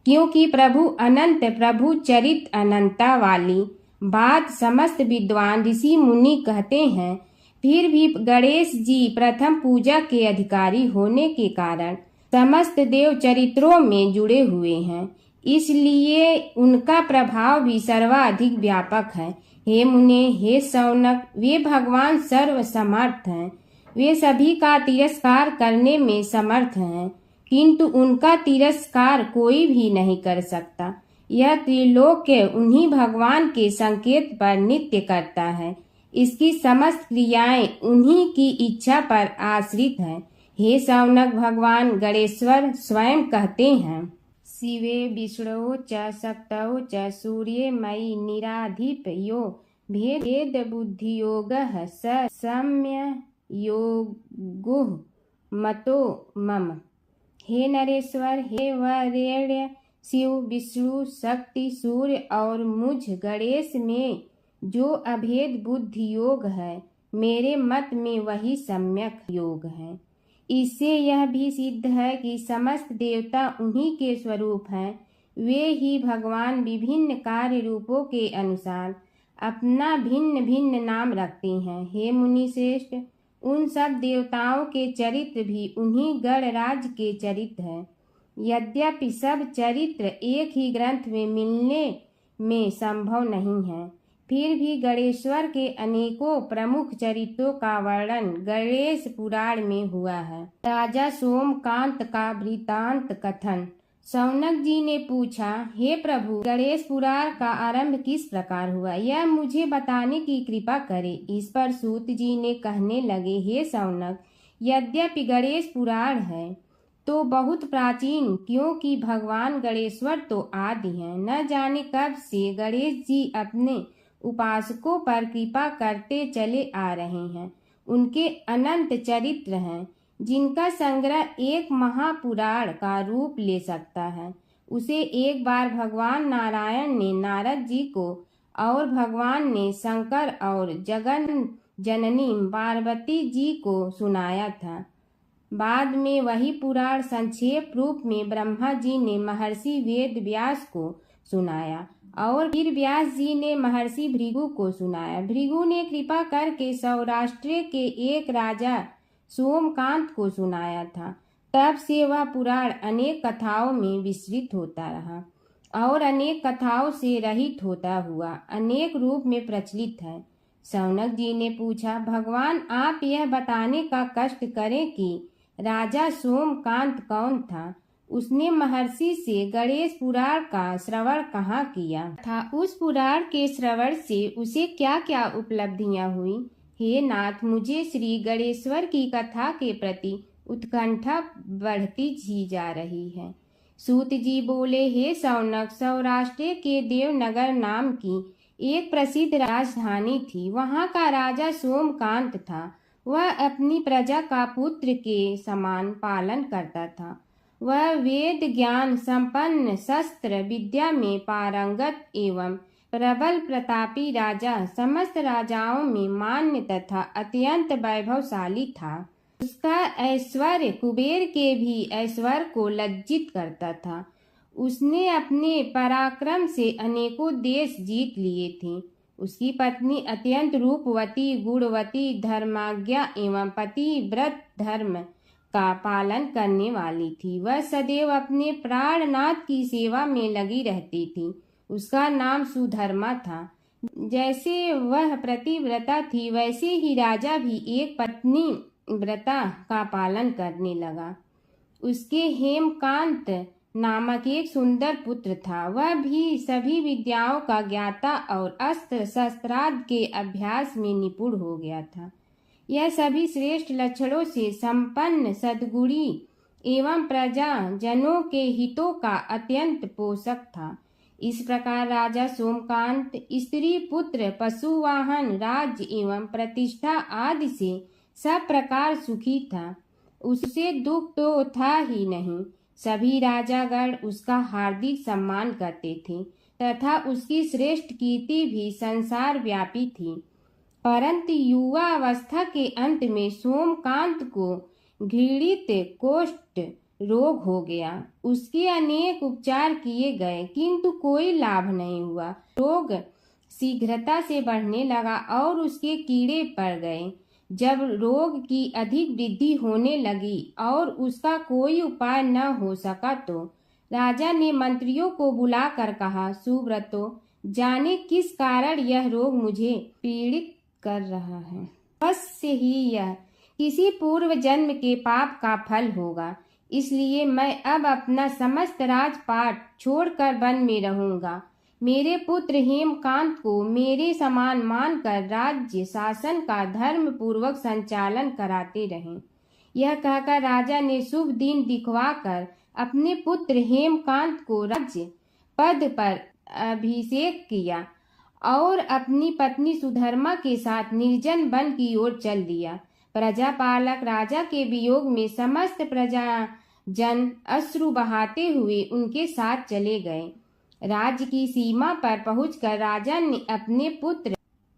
क्योंकि प्रभु अनंत, प्रभु चरित्र अनंता वाली बात समस्त विद्वान ऋषि मुनि कहते हैं। फिर भी गणेश जी प्रथम पूजा के अधिकारी होने के कारण समस्त देव चरित्रों में जुड़े हुए हैं, इसलिए उनका प्रभाव भी सर्वाधिक व्यापक है। हे मुने, हे शौनक, वे भगवान सर्व समर्थ हैं। वे सभी का तिरस्कार करने में समर्थ हैं, किंतु उनका तिरस्कार कोई भी नहीं कर सकता। यह त्रिलोक्य उन्हीं भगवान के संकेत पर नित्य करता है। इसकी समस्त क्रियाएं उन्हीं की इच्छा पर आश्रित हैं। हे शौनक भगवान गणेश्वर स्वयं कहते हैं, शिवे विष्णु च शक्तौ च सूर्ये मयि निराधिप यो भेद बुद्धि योगः स सम्य योगो मतो मम। हे नरेश्वर, हे वरेण्य, शिव, विष्णु, शक्ति, सूर्य और मुझ गणेश में जो अभेद बुद्धि योग है, मेरे मत में वही सम्यक योग है। इससे यह भी सिद्ध है कि समस्त देवता उन्हीं के स्वरूप हैं। वे ही भगवान विभिन्न कार्य रूपों के अनुसार अपना भिन्न भिन्न नाम रखते हैं। हे मुनि श्रेष्ठ, उन सब देवताओं के चरित्र भी उन्हीं गणराज के चरित्र हैं। यद्यपि सब चरित्र एक ही ग्रंथ में मिलने में संभव नहीं है, फिर भी गणेश्वर के अनेकों प्रमुख चरित्रों का वर्णन गणेश पुराण में हुआ है। राजा सोमकांत का वृतांत कथन। शौनक जी ने पूछा, हे प्रभु, गणेश पुराण का आरंभ किस प्रकार हुआ, यह मुझे बताने की कृपा करें। इस पर सूत जी ने कहने लगे, हे शौनक, यद्यपि गणेश पुराण है तो बहुत प्राचीन, क्योंकि भगवान गणेश्वर तो आदि हैं। न जाने कब से गणेश जी अपने उपासकों पर कृपा करते चले आ रहे हैं। उनके अनंत चरित्र हैं, जिनका संग्रह एक महापुराण का रूप ले सकता है। उसे एक बार भगवान नारायण ने नारद जी को और भगवान ने शंकर और जगन जननी पार्वती जी को सुनाया था। बाद में वही पुराण संक्षेप रूप में ब्रह्मा जी ने महर्षि वेद व्यास को सुनाया और फिर व्यास जी ने महर्षि भृगु को सुनाया। भृगु ने कृपा करके सौराष्ट्र के एक राजा सोमकांत को सुनाया था। तब से वह पुराण अनेक कथाओं में विस्तृत होता रहा और अनेक कथाओं से रहित होता हुआ अनेक रूप में प्रचलित है। शौनक जी ने पूछा, भगवान, आप यह बताने का कष्ट करें कि राजा सोमकांत कौन था। उसने महर्षि से गणेश पुराण का श्रवण कहाँ किया था, उस पुराण के श्रवण से उसे क्या क्या उपलब्धियां हुई। हे नाथ, मुझे श्री गणेश्वर की कथा के प्रति उत्कंठा बढ़ती ही जा रही है। सूत जी बोले, हे शौनक, सौराष्ट्र के देवनगर नाम की एक प्रसिद्ध राजधानी थी। वहाँ का राजा सोमकांत था। वह अपनी प्रजा का पुत्र के समान पालन करता था। वह वेद ज्ञान संपन्न, शस्त्र विद्या में पारंगत एवं प्रबल प्रतापी राजा, समस्त राजाओं में मान्य तथा अत्यंत वैभवशाली था। उसका ऐश्वर्य कुबेर के भी ऐश्वर्य को लज्जित करता था। उसने अपने पराक्रम से अनेकों देश जीत लिए थे। उसकी पत्नी अत्यंत रूपवती, गुणवती, धर्माज्ञा एवं पतिव्रत धर्म का पालन करने वाली थी। वह सदैव अपने प्राणनाथ की सेवा में लगी रहती थी। उसका नाम सुधर्मा था। जैसे वह पतिव्रता थी, वैसे ही राजा भी एक पत्नी व्रता का पालन करने लगा। उसके हेमकांत नामक एक सुंदर पुत्र था। वह भी सभी विद्याओं का ज्ञाता और अस्त्र शस्त्रादि के अभ्यास में निपुण हो गया था। यह सभी श्रेष्ठ लक्षणों से संपन्न, सद्गुणी एवं प्रजा जनों के हितों का अत्यंत पोषक था। इस प्रकार राजा सोमकांत स्त्री पुत्र, पशुवाहन, राज्य एवं प्रतिष्ठा आदि से सब प्रकार सुखी था। उसे दुख तो था ही नहीं। सभी राजागण उसका हार्दिक सम्मान करते थे तथा उसकी श्रेष्ठ कीर्ति भी संसार व्यापी थी। परंतु युवा अवस्था के अंत में सोमकांत को घृणित कोष्ठ रोग हो गया। उसके अनेक उपचार किए गए किंतु कोई लाभ नहीं हुआ। रोग शीघ्रता से बढ़ने लगा और उसके कीड़े पड़ गए। जब रोग की अधिक वृद्धि होने लगी और उसका कोई उपाय न हो सका तो राजा ने मंत्रियों को बुलाकर कहा, सुव्रतो, जाने किस कारण यह रोग मुझे पीड़ित कर रहा है। अवश्य ही यह किसी पूर्व जन्म के पाप का फल होगा। इसलिए मैं अब अपना समस्त राजपाट छोड़कर वन में रहूंगा। मेरे पुत्र हेमकांत को मेरे समान मानकर राज्य शासन का धर्म पूर्वक संचालन कराते रहें। यह कहकर राजा ने शुभ दिन दिखवाकर अपने पुत्र हेमकांत को राज्य पद पर अभिषेक किया और अपनी पत्नी सुधर्मा के साथ निर्जन वन की ओर चल दिया। प्रजापालक राजा के वियोग में समस्त प्रजा जन अश्रु बहाते हुए उनके साथ चले गए। राज्य की सीमा पर पहुंचकर राजा ने अपने पुत्र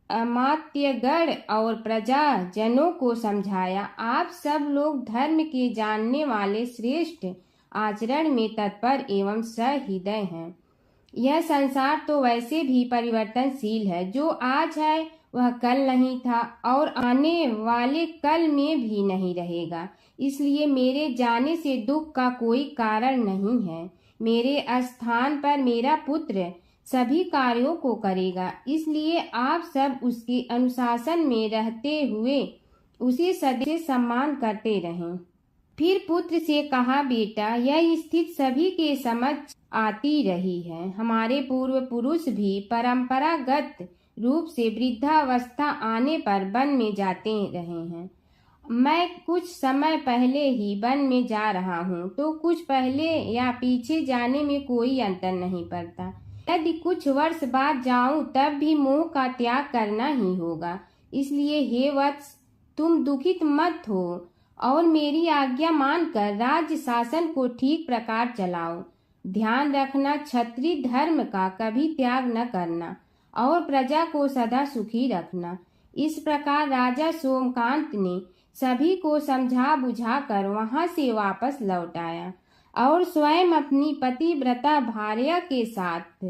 अमात्यगण और प्रजा जनों को समझाया, आप सब लोग धर्म के जानने वाले, श्रेष्ठ आचरण में तत्पर एवं सहृदय हैं। यह संसार तो वैसे भी परिवर्तनशील है। जो आज है वह कल नहीं था और आने वाले कल में भी नहीं रहेगा। इसलिए मेरे जाने से दुख का कोई कारण नहीं है। मेरे स्थान पर मेरा पुत्र सभी कार्यों को करेगा। इसलिए आप सब उसके अनुशासन में रहते हुए उसे सदैव सम्मान करते रहें। फिर पुत्र से कहा, बेटा, यह स्थिति सभी के समझ आती रही है। हमारे पूर्व पुरुष भी परंपरागत रूप से वृद्धावस्था आने पर वन में जाते रहे हैं। मैं कुछ समय पहले ही वन में जा रहा हूँ, तो कुछ पहले या पीछे जाने में कोई अंतर नहीं पड़ता। यदि कुछ वर्ष बाद जाऊं तब भी मोह का त्याग करना ही होगा। इसलिए हे वत्स, तुम दुखित मत हो और मेरी आज्ञा मानकर राज्य शासन को ठीक प्रकार चलाओ। ध्यान रखना, क्षत्रिय धर्म का कभी त्याग न करना और प्रजा को सदा सुखी रखना। इस प्रकार राजा सोमकांत ने सभी को समझा बुझाकर वहां से वापस लौट आया और स्वयं अपनी पतिव्रता भार्या के साथ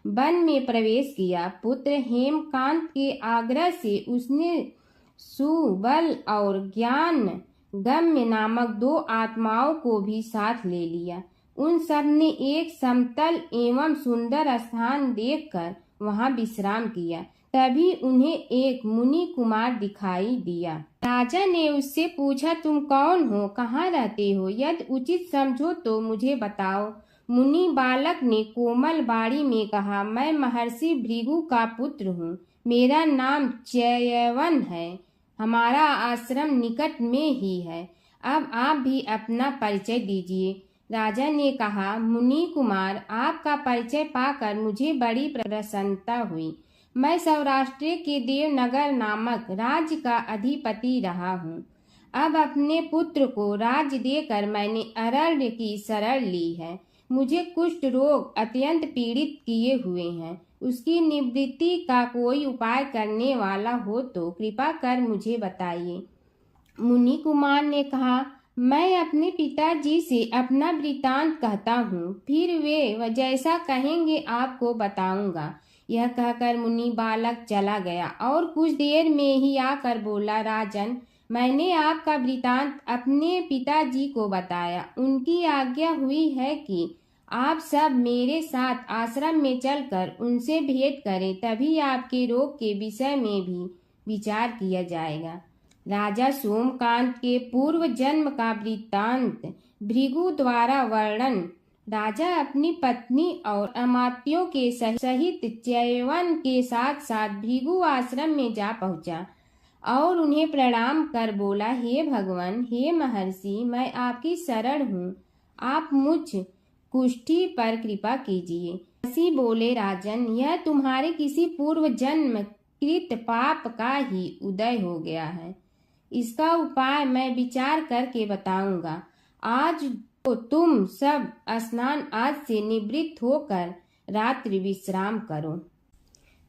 वन में प्रवेश किया। पुत्र हेमकांत के आग्रह से उसने सुबल और ज्ञान गम्य नामक 2 आत्माओं को भी साथ ले लिया। उन सब ने एक समतल एवं सुंदर स्थान देखकर वहां विश्राम किया। तभी उन्हें एक मुनि कुमार दिखाई दिया। राजा ने उससे पूछा, तुम कौन हो, कहाँ रहते हो? यदि उचित समझो तो मुझे बताओ। मुनि बालक ने कोमल बाणी में कहा, मैं महर्षि भृगु का पुत्र हूँ। मेरा नाम च्यवन है। हमारा आश्रम निकट में ही है। अब आप भी अपना परिचय दीजिए। राजा ने कहा, मुनि कुमार, आपका परिचय पाकर मुझे बड़ी प्रसन्नता हुई। मैं सौराष्ट्र के देवनगर नामक राज्य का अधिपति रहा हूँ। अब अपने पुत्र को राज्य देकर मैंने अरण्य की शरण ली है। मुझे कुष्ठ रोग अत्यंत पीड़ित किए हुए हैं। उसकी निवृत्ति का कोई उपाय करने वाला हो तो कृपा कर मुझे बताइए। मुनि कुमार ने कहा, मैं अपने पिताजी से अपना वृतांत कहता हूँ, फिर वे जैसा कहेंगे आपको बताऊंगा। यह कहकर मुनि बालक चला गया और कुछ देर में ही आकर बोला, राजन, मैंने आपका वृतांत अपने पिताजी को बताया। उनकी आज्ञा हुई है कि आप सब मेरे साथ आश्रम में चलकर उनसे भेंट करें, तभी आपके रोग के विषय में भी विचार किया जाएगा। राजा सोमकांत के पूर्व जन्म का वृत्तांत भृगु द्वारा वर्णन। राजा अपनी पत्नी और अमात्यों के सहित च्यवन के साथ साथ भृगु आश्रम में जा पहुंचा और उन्हें प्रणाम कर बोला, हे भगवान, हे महर्षि, मैं आपकी शरण हूँ, आप मुझ कुष्ठी पर कृपा कीजिए। महर्षि बोले, राजन, यह तुम्हारे किसी पूर्व जन्म कृत पाप का ही उदय हो गया है। इसका उपाय मैं विचार करके बताऊंगा। आज तो तुम सब स्नान आदि से निवृत्त होकर रात्रि विश्राम करो।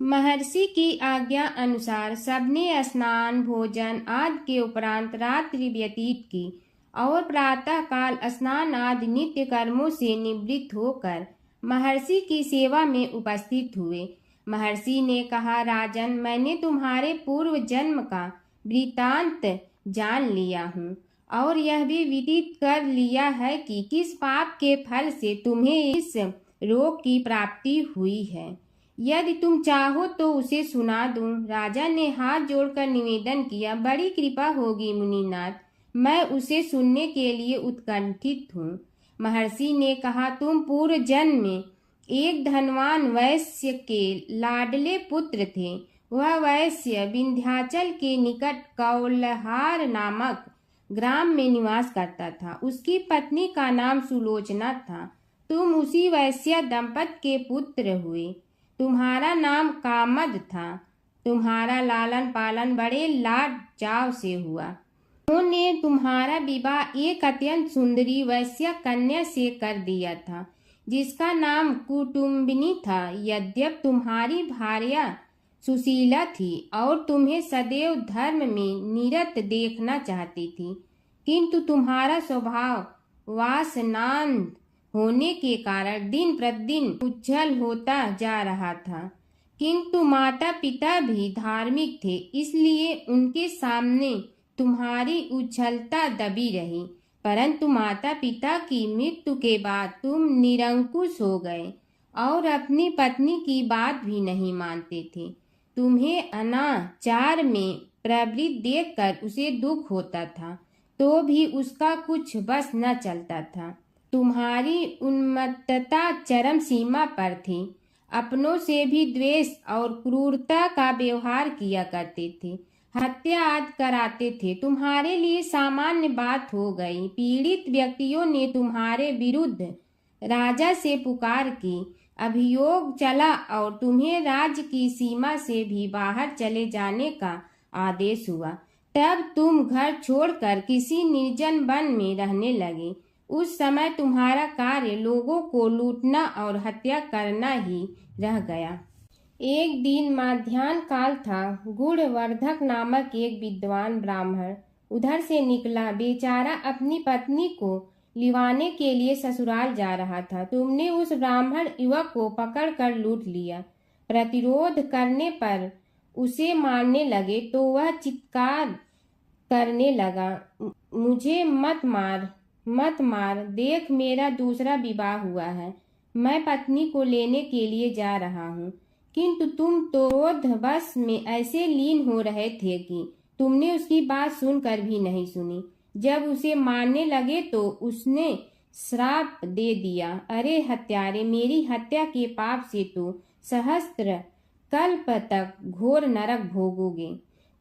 महर्षि की आज्ञा अनुसार सबने स्नान भोजन आदि के उपरांत रात्रि व्यतीत की और प्रातः काल स्नान आदि नित्य कर्मों से निवृत्त होकर महर्षि की सेवा में उपस्थित हुए। महर्षि ने कहा, राजन, मैंने तुम्हारे पूर्व जन्म का वृतांत जान लिया हूँ और यह भी विदित कर लिया है कि किस पाप के फल से तुम्हें इस रोग की प्राप्ति हुई है। यदि तुम चाहो तो उसे सुना दूं। राजा ने हाथ जोड़कर निवेदन किया, बड़ी कृपा होगी मुनिनाथ, मैं उसे सुनने के लिए उत्कंठित हूँ। महर्षि ने कहा, तुम पूर्व जन्म में एक धनवान वैश्य के लाडले पुत्र थे। वह वैश्य विंध्याचल के निकट कौलहार नामक ग्राम में निवास करता था। उसकी पत्नी का नाम सुलोचना था। तुम उसी वैश्य दंपत के पुत्र हुए। तुम्हारा नाम कामद था। तुम्हारा लालन पालन बड़े लाड चाव से हुआ। उन्होंने तुम्हारा विवाह एक अत्यंत सुंदरी वैश्य कन्या से कर दिया था, जिसका नाम कुटुम्बिनी था। यद्यप तुम्हारी भार्या सुशीला थी और तुम्हें सदैव धर्म में निरत देखना चाहती थी, किंतु तुम्हारा स्वभाव वासनांध होने के कारण दिन प्रतिदिन उज्जवल होता जा रहा था। किंतु माता पिता भी धार्मिक थे, इसलिए उनके सामने तुम्हारी उज्ज्वलता दबी रही। परंतु माता पिता की मृत्यु के बाद तुम निरंकुश हो गए और अपनी पत्नी की बात भी नहीं मानते थे। तुम्हें अनाचार में प्रवृत्त देखकर उसे दुख होता था, तो भी उसका कुछ बस न चलता था। तुम्हारी उन्मत्तता चरम सीमा पर थी। अपनों से भी द्वेष और क्रूरता का व्यवहार किया करते थे। हत्या आदि कराते थे। तुम्हारे लिए सामान्य बात हो गई। पीड़ित व्यक्तियों ने तुम्हारे विरुद्ध राजा से पुकार की। अभियोग चला और तुम्हें राज्य की सीमा से भी बाहर चले जाने का आदेश हुआ। तब तुम घर छोड़कर किसी निर्जन वन में रहने लगे। उस समय तुम्हारा कार्य लोगों को लूटना और हत्या करना ही रह गया। एक दिन माध्याह्न काल था। गुणवर्धक नामक एक विद्वान ब्राह्मण उधर से निकला। बेचारा अपनी पत्नी को लिवाने के लिए ससुराल जा रहा था। तुमने उस ब्राह्मण युवक को पकड़कर लूट लिया। प्रतिरोध करने पर उसे मारने लगे तो वह चित्कार करने लगा, मुझे मत मार, मत मार, देख मेरा दूसरा विवाह हुआ है। मैं पत्नी को लेने के लिए जा रहा हूँ। किंतु तुम तो क्रोधवश में ऐसे लीन हो रहे थे कि तुमने उसकी बात सुनकर भी नहीं सुनी। जब उसे मारने लगे तो उसने श्राप दे दिया, अरे हत्यारे, मेरी हत्या के पाप से तो सहस्त्र कल्प तक घोर नरक भोगोगे।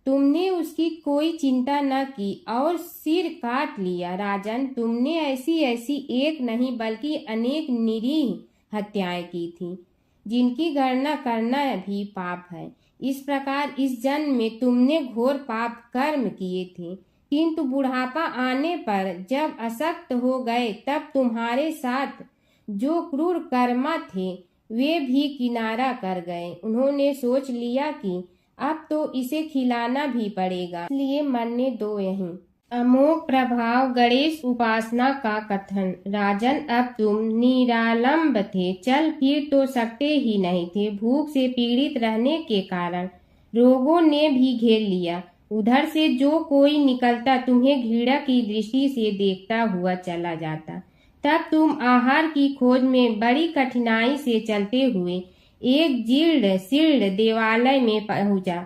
तुमने उसकी कोई चिंता न की और सिर काट लिया। राजन, तुमने ऐसी ऐसी एक नहीं बल्कि अनेक निरीह हत्याएं की थी, जिनकी गणना करना भी पाप है। इस प्रकार इस जन्म में तुमने घोर पाप कर्म किए थे। किंतु बुढ़ापा आने पर जब अशक्त हो गए तब तुम्हारे साथ जो क्रूर कर्मा थे वे भी किनारा कर गए। उन्होंने सोच लिया कि अब तो इसे खिलाना भी पड़ेगा, इसलिए मरने दो यहीं। अमोघ प्रभाव गणेश उपासना का कथन। राजन, अब तुम निरालंब थे, चल फिर तो सकते ही नहीं थे। भूख से पीड़ित रहने के कारण रोगों ने भी घेर लिया। उधर से जो कोई निकलता तुम्हें घृणा की दृष्टि से देखता हुआ चला जाता। तब तुम आहार की खोज में बड़ी कठिनाई से चलते हुए एक जीर्ण शीर्ण देवालय में पहुंचा।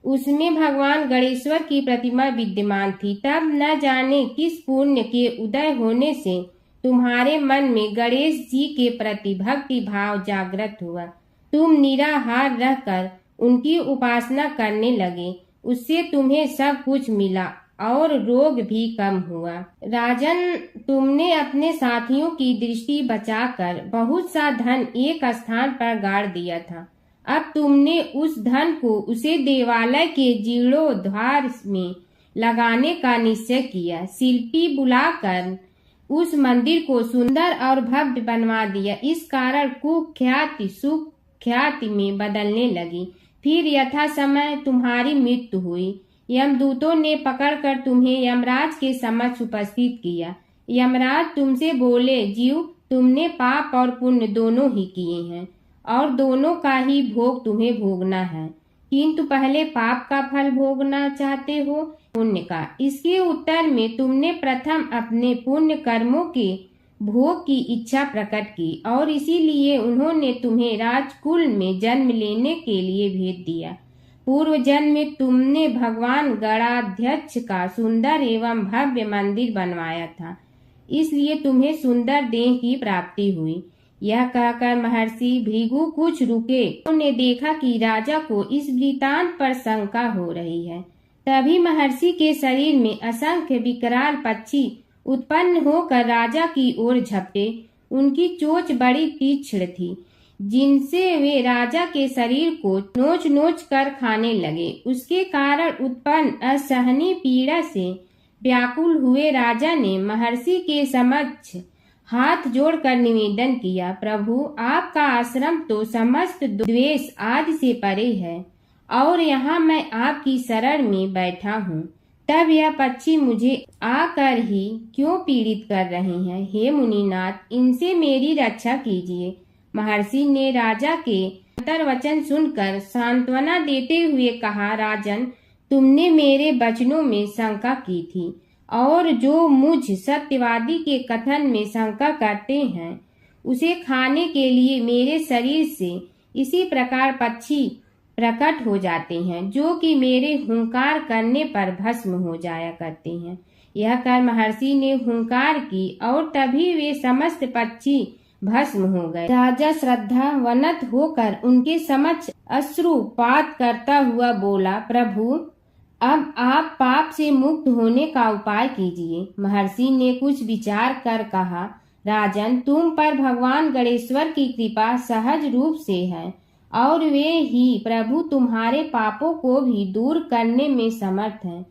उसमें भगवान गणेश्वर की प्रतिमा विद्यमान थी। तब न जाने किस पुण्य के उदय होने से तुम्हारे मन में गणेश जी के प्रति भक्ति भाव जागृत हुआ। तुम निराहार रहकर उनकी उपासना करने लगे। उससे तुम्हें सब कुछ मिला और रोग भी कम हुआ। राजन, तुमने अपने साथियों की दृष्टि बचाकर बहुत सा धन एक स्थान पर गाड़ दिया था। अब तुमने उस धन को उसे देवालय के जीर्णोद्धार में लगाने का निश्चय किया। शिल्पी बुलाकर उस मंदिर को सुंदर और भव्य बनवा दिया। इस कारण कुख्याति सुख्याति में बदलने लगी। फिर यथा समय तुम्हारी मृत्यु हुई। यमदूतों ने पकड़कर तुम्हें यमराज के समक्ष उपस्थित किया। यमराज तुमसे बोले, जीव, तुमने पाप और पुण्य दोनों ही किए हैं और दोनों का ही भोग तुम्हें भोगना है, किंतु पहले पाप का फल भोगना चाहते हो पुण्य का। इसके उत्तर में तुमने प्रथम अपने पुण्य कर्मों के भोग की इच्छा प्रकट की और इसीलिए उन्होंने तुम्हें राजकुल में जन्म लेने के लिए भेज दिया। पूर्व जन्म में तुमने भगवान गणाध्यक्ष का सुंदर एवं भव्य मंदिर बनवाया था, इसलिए तुम्हें सुंदर देह की प्राप्ति हुई। यह कहकर महर्षि भृगु कुछ रुके। उन्होंने देखा कि राजा को इस वृतांत पर शंका हो रही है। तभी महर्षि के शरीर में असंख्य विकराल पक्षी उत्पन्न होकर राजा की ओर झपटे। उनकी चोंच बड़ी तीक्ष्ण थी, जिनसे वे राजा के शरीर को नोच नोच कर खाने लगे। उसके कारण उत्पन्न असहनीय पीड़ा से व्याकुल हुए राजा ने महर्षि के समक्ष हाथ जोड़कर निवेदन किया, प्रभु, आपका आश्रम तो समस्त द्वेष आदि से परे है और यहाँ मैं आपकी शरण में बैठा हूँ। तब यह पक्षी मुझे आकर ही क्यों पीड़ित कर रहे हैं? हे मुनिनाथ, इनसे मेरी रक्षा कीजिए। महर्षि ने राजा के अंतर्वचन सुनकर सांत्वना देते हुए कहा, राजन, तुमने मेरे वचनों में शंका की थी और जो मुझ सत्यवादी के कथन में शंका करते हैं उसे खाने के लिए मेरे शरीर से इसी प्रकार पक्षी प्रकट हो जाते हैं, जो कि मेरे हुंकार करने पर भस्म हो जाया करते हैं। यह कर महर्षि ने हुंकार की और तभी वे समस्त पक्षी भस्म हो गए। राजा श्रद्धावनत होकर उनके समक्ष अश्रुपात करता हुआ बोला, प्रभु, अब आप पाप से मुक्त होने का उपाय कीजिए। महर्षि ने कुछ विचार कर कहा, राजन, तुम पर भगवान गणेश्वर की कृपा सहज रूप से है और वे ही प्रभु तुम्हारे पापों को भी दूर करने में समर्थ हैं।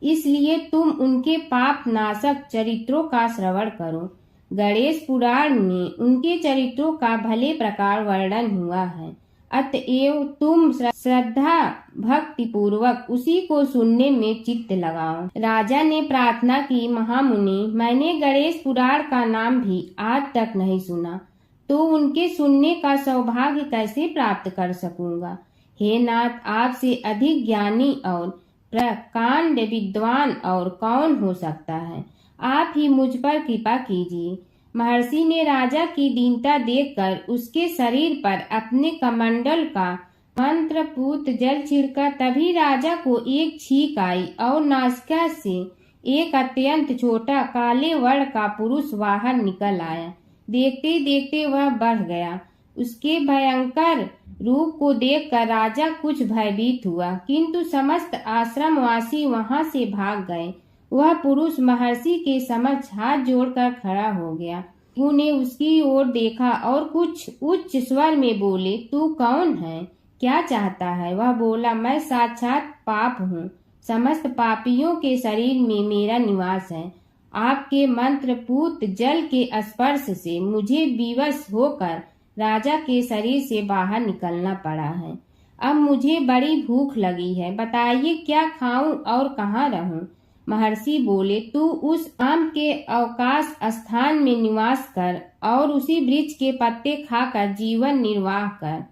इसलिए तुम उनके पाप नाशक चरित्रों का श्रवण करो। गणेश पुराण में उनके चरित्रों का भले प्रकार वर्णन हुआ है, अतएव तुम श्रद्धा भक्ति पूर्वक उसी को सुनने में चित्त लगाओ। राजा ने प्रार्थना की, महामुनि, मैंने गणेश पुराण का नाम भी आज तक नहीं सुना, तो उनके सुनने का सौभाग्य कैसे प्राप्त कर सकूंगा? हे नाथ, आपसे अधिक ज्ञानी और प्रकांड विद्वान और कौन हो सकता है? आप ही मुझ पर कृपा कीजिए। महर्षि ने राजा की दीनता देखकर उसके शरीर पर अपने कमंडल का मंत्रपूत जल छिड़का। तभी राजा को एक छींक आई और नासिका से एक अत्यंत छोटा काले वर्ण का पुरुष बाहर निकल आया। देखते देखते वह बढ़ गया। उसके भयंकर रूप को देखकर राजा कुछ भयभीत हुआ, किंतु समस्त आश्रमवासी वहां से भाग गए। वह पुरुष महर्षि के समक्ष हाथ जोड़कर खड़ा हो गया। उन्हें उसकी ओर देखा और कुछ उच्च स्वर में बोले, तू कौन है, क्या चाहता है? वह बोला, मैं साक्षात पाप हूँ, समस्त पापियों के शरीर में मेरा निवास है। आपके मंत्रपूत जल के स्पर्श से मुझे विवश होकर राजा के शरीर से बाहर निकलना पड़ा है। अब मुझे बड़ी भूख लगी है, बताइए क्या खाऊं और कहाँ रहूं? महर्षि बोले, तू उस आम के अवकाश स्थान में निवास कर और उसी वृक्ष के पत्ते खाकर जीवन निर्वाह कर।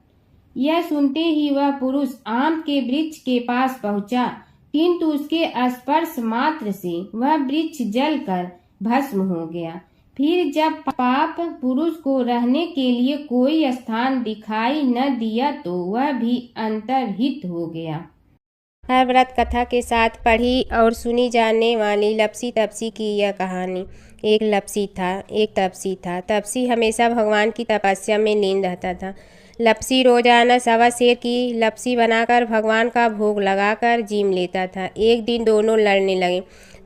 यह सुनते ही वह पुरुष आम के वृक्ष के पास पहुंचा, किंतु उसके स्पर्श मात्र से वह वृक्ष जलकर भस्म हो गया। फिर जब पाप पुरुष को रहने के लिए कोई स्थान दिखाई न दिया तो वह भी अंतर्हित हो गया। हर व्रत कथा के साथ पढ़ी और सुनी जाने वाली लपसी तपसी की यह कहानी। एक लपसी था, एक तपसी था। तपसी हमेशा भगवान की तपस्या में लीन रहता था। लपसी रोजाना सवा सेर की लपसी बनाकर भगवान का भोग लगाकर जीम लेता था। एक दिन दोनों लड़ने लगे।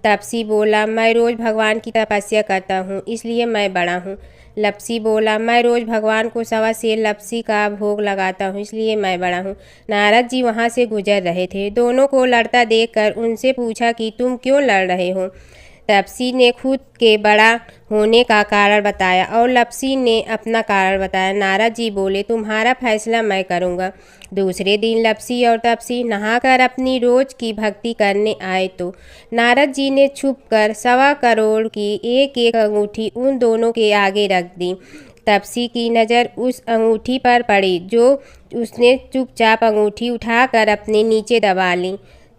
तपसी बोला, मैं रोज भगवान की तपस्या करता हूँ, इसलिए मैं बड़ा हूँ। लपसी बोला, मैं रोज भगवान को सवा सेर लपसी का भोग लगाता हूँ, इसलिए मैं बड़ा हूँ। नारद जी वहाँ से गुजर रहे थे। दोनों को लड़ता देखकर उनसे पूछा कि तुम क्यों लड़ रहे हो? तपसी ने खुद के बड़ा होने का कारण बताया और लपसी ने अपना कारण बताया। नारद जी बोले, तुम्हारा फैसला मैं करूँगा। दूसरे दिन लपसी और तपसी नहाकर अपनी रोज की भक्ति करने आए तो नारद जी ने छुपकर 1.25 करोड़ की एक एक अंगूठी उन दोनों के आगे रख दी। तपसी की नज़र उस अंगूठी पर पड़ी जो उसने चुपचाप अंगूठी उठाकर अपने नीचे दबा ली।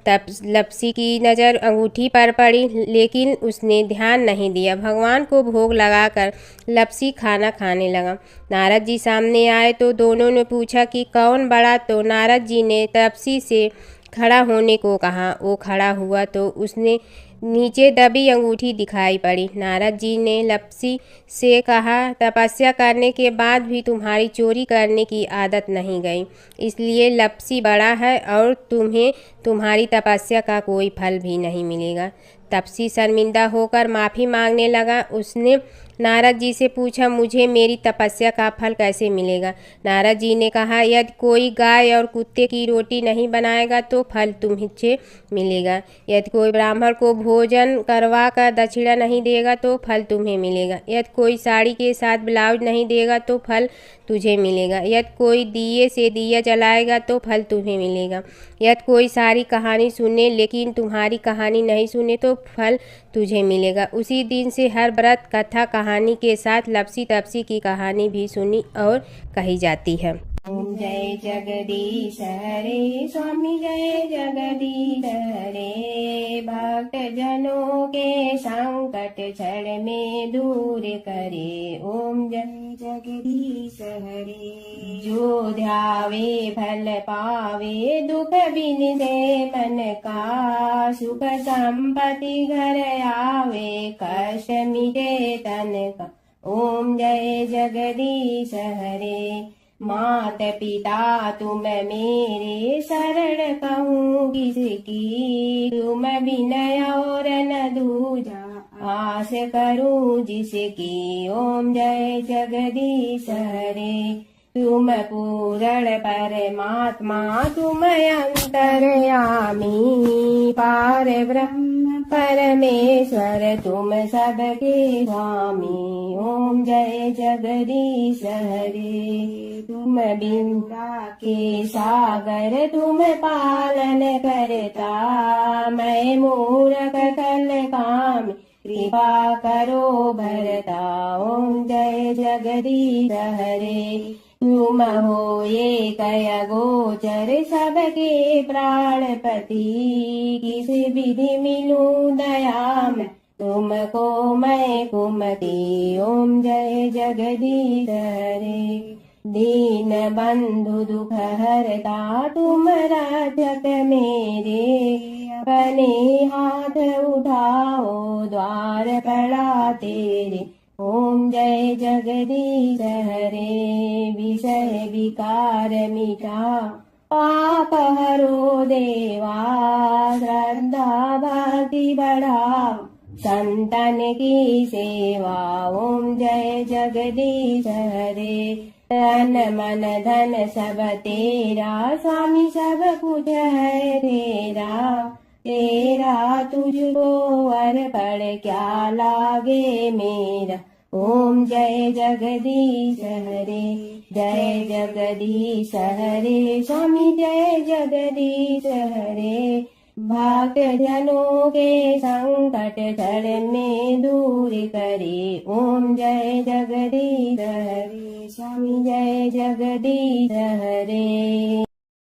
तब लपसी की नज़र अंगूठी पर पड़ी, लेकिन उसने ध्यान नहीं दिया। भगवान को भोग लगाकर लपसी खाना खाने लगा। नारद जी सामने आए तो दोनों ने पूछा कि कौन बड़ा, तो नारद जी ने तपसी से खड़ा होने को कहा। वो खड़ा हुआ तो उसने नीचे दबी अंगूठी दिखाई पड़ी। नारद जी ने लपसी से कहा, तपस्या करने के बाद भी तुम्हारी चोरी करने की आदत नहीं गई, इसलिए लपसी बड़ा है और तुम्हें तुम्हारी तपस्या का कोई फल भी नहीं मिलेगा। तपसी शर्मिंदा होकर माफ़ी मांगने लगा। उसने नारद जी से पूछा, मुझे मेरी तपस्या का फल कैसे मिलेगा? नारद जी ने कहा, यदि कोई गाय और कुत्ते की रोटी नहीं बनाएगा तो फल तुम्हें मिलेगा। यदि कोई ब्राह्मण को भोजन करवा कर दक्षिणा नहीं देगा तो फल तुम्हें मिलेगा। यदि कोई साड़ी के साथ ब्लाउज नहीं देगा तो फल तुझे मिलेगा। यदि कोई दिए से दिया जलाएगा तो फल तुम्हें मिलेगा। यदि कोई सारी कहानी सुने लेकिन तुम्हारी कहानी नहीं सुने तो फल तुझे मिलेगा। उसी दिन से हर व्रत कथा कहानी के साथ लपसी तपसी की कहानी भी सुनी और कही जाती है। ओम जय जगदीश हरे स्वामी, जय जगदीश हरे। भक्त जनों के संकट क्षण में दूर करे। ओम जय जगदीश हरे। जो ध्यावे फल पावे, दुख बिन दे मन का। सुख संपत्ति घर आवे, कष्ट मिटे तन का। ओम जय जगदीश हरे। मात पिता तुम मेरे, शरण कहूँ किसकी। तुम विनय और न दूजा, आस करूँ जिसकी। ओम जय जगदीश हरे। तुम पूर्ण परमात्मा, तुम अंतर्यामी। पार ब्रह्म परमेश्वर, तुम सबके स्वामी। ओम जय जगदीश हरे। तुम बिंदा के सागर, तुम पालन करता। मैं मूरख कल काम, कृपा करो भरता। ओम जय जगदीश हरे। तुम हो एक गोचर, सबके प्राणपति। किस विधि मिलूं दया में, तुमको मैं कुमति। ओम जय जगदीश हरे। दीन बंधु दुख हरता, तुम रक्षक मेरे। अपने हाथ उठाओ, द्वार पड़ा तेरे। ओम जय जगदीश हरे। विषय विकार मिटा, पाप हरो देवा। श्रद्धा भक्ति बढ़ाओ, संतन की सेवा। ओम जय जगदीश हरे। तन मन धन सब तेरा, स्वामी सब कुछ है तेरा। तेरा तुझको अर्पण क्या लागे मेरा। ओम जय जगदीश हरे, जय जगदीश हरे, स्वामी जय जगदीश हरे। भक्त जनों के संकट झड़ने दूर करे। ओम जय जगदीश हरे, स्वामी जय जगदीश हरे।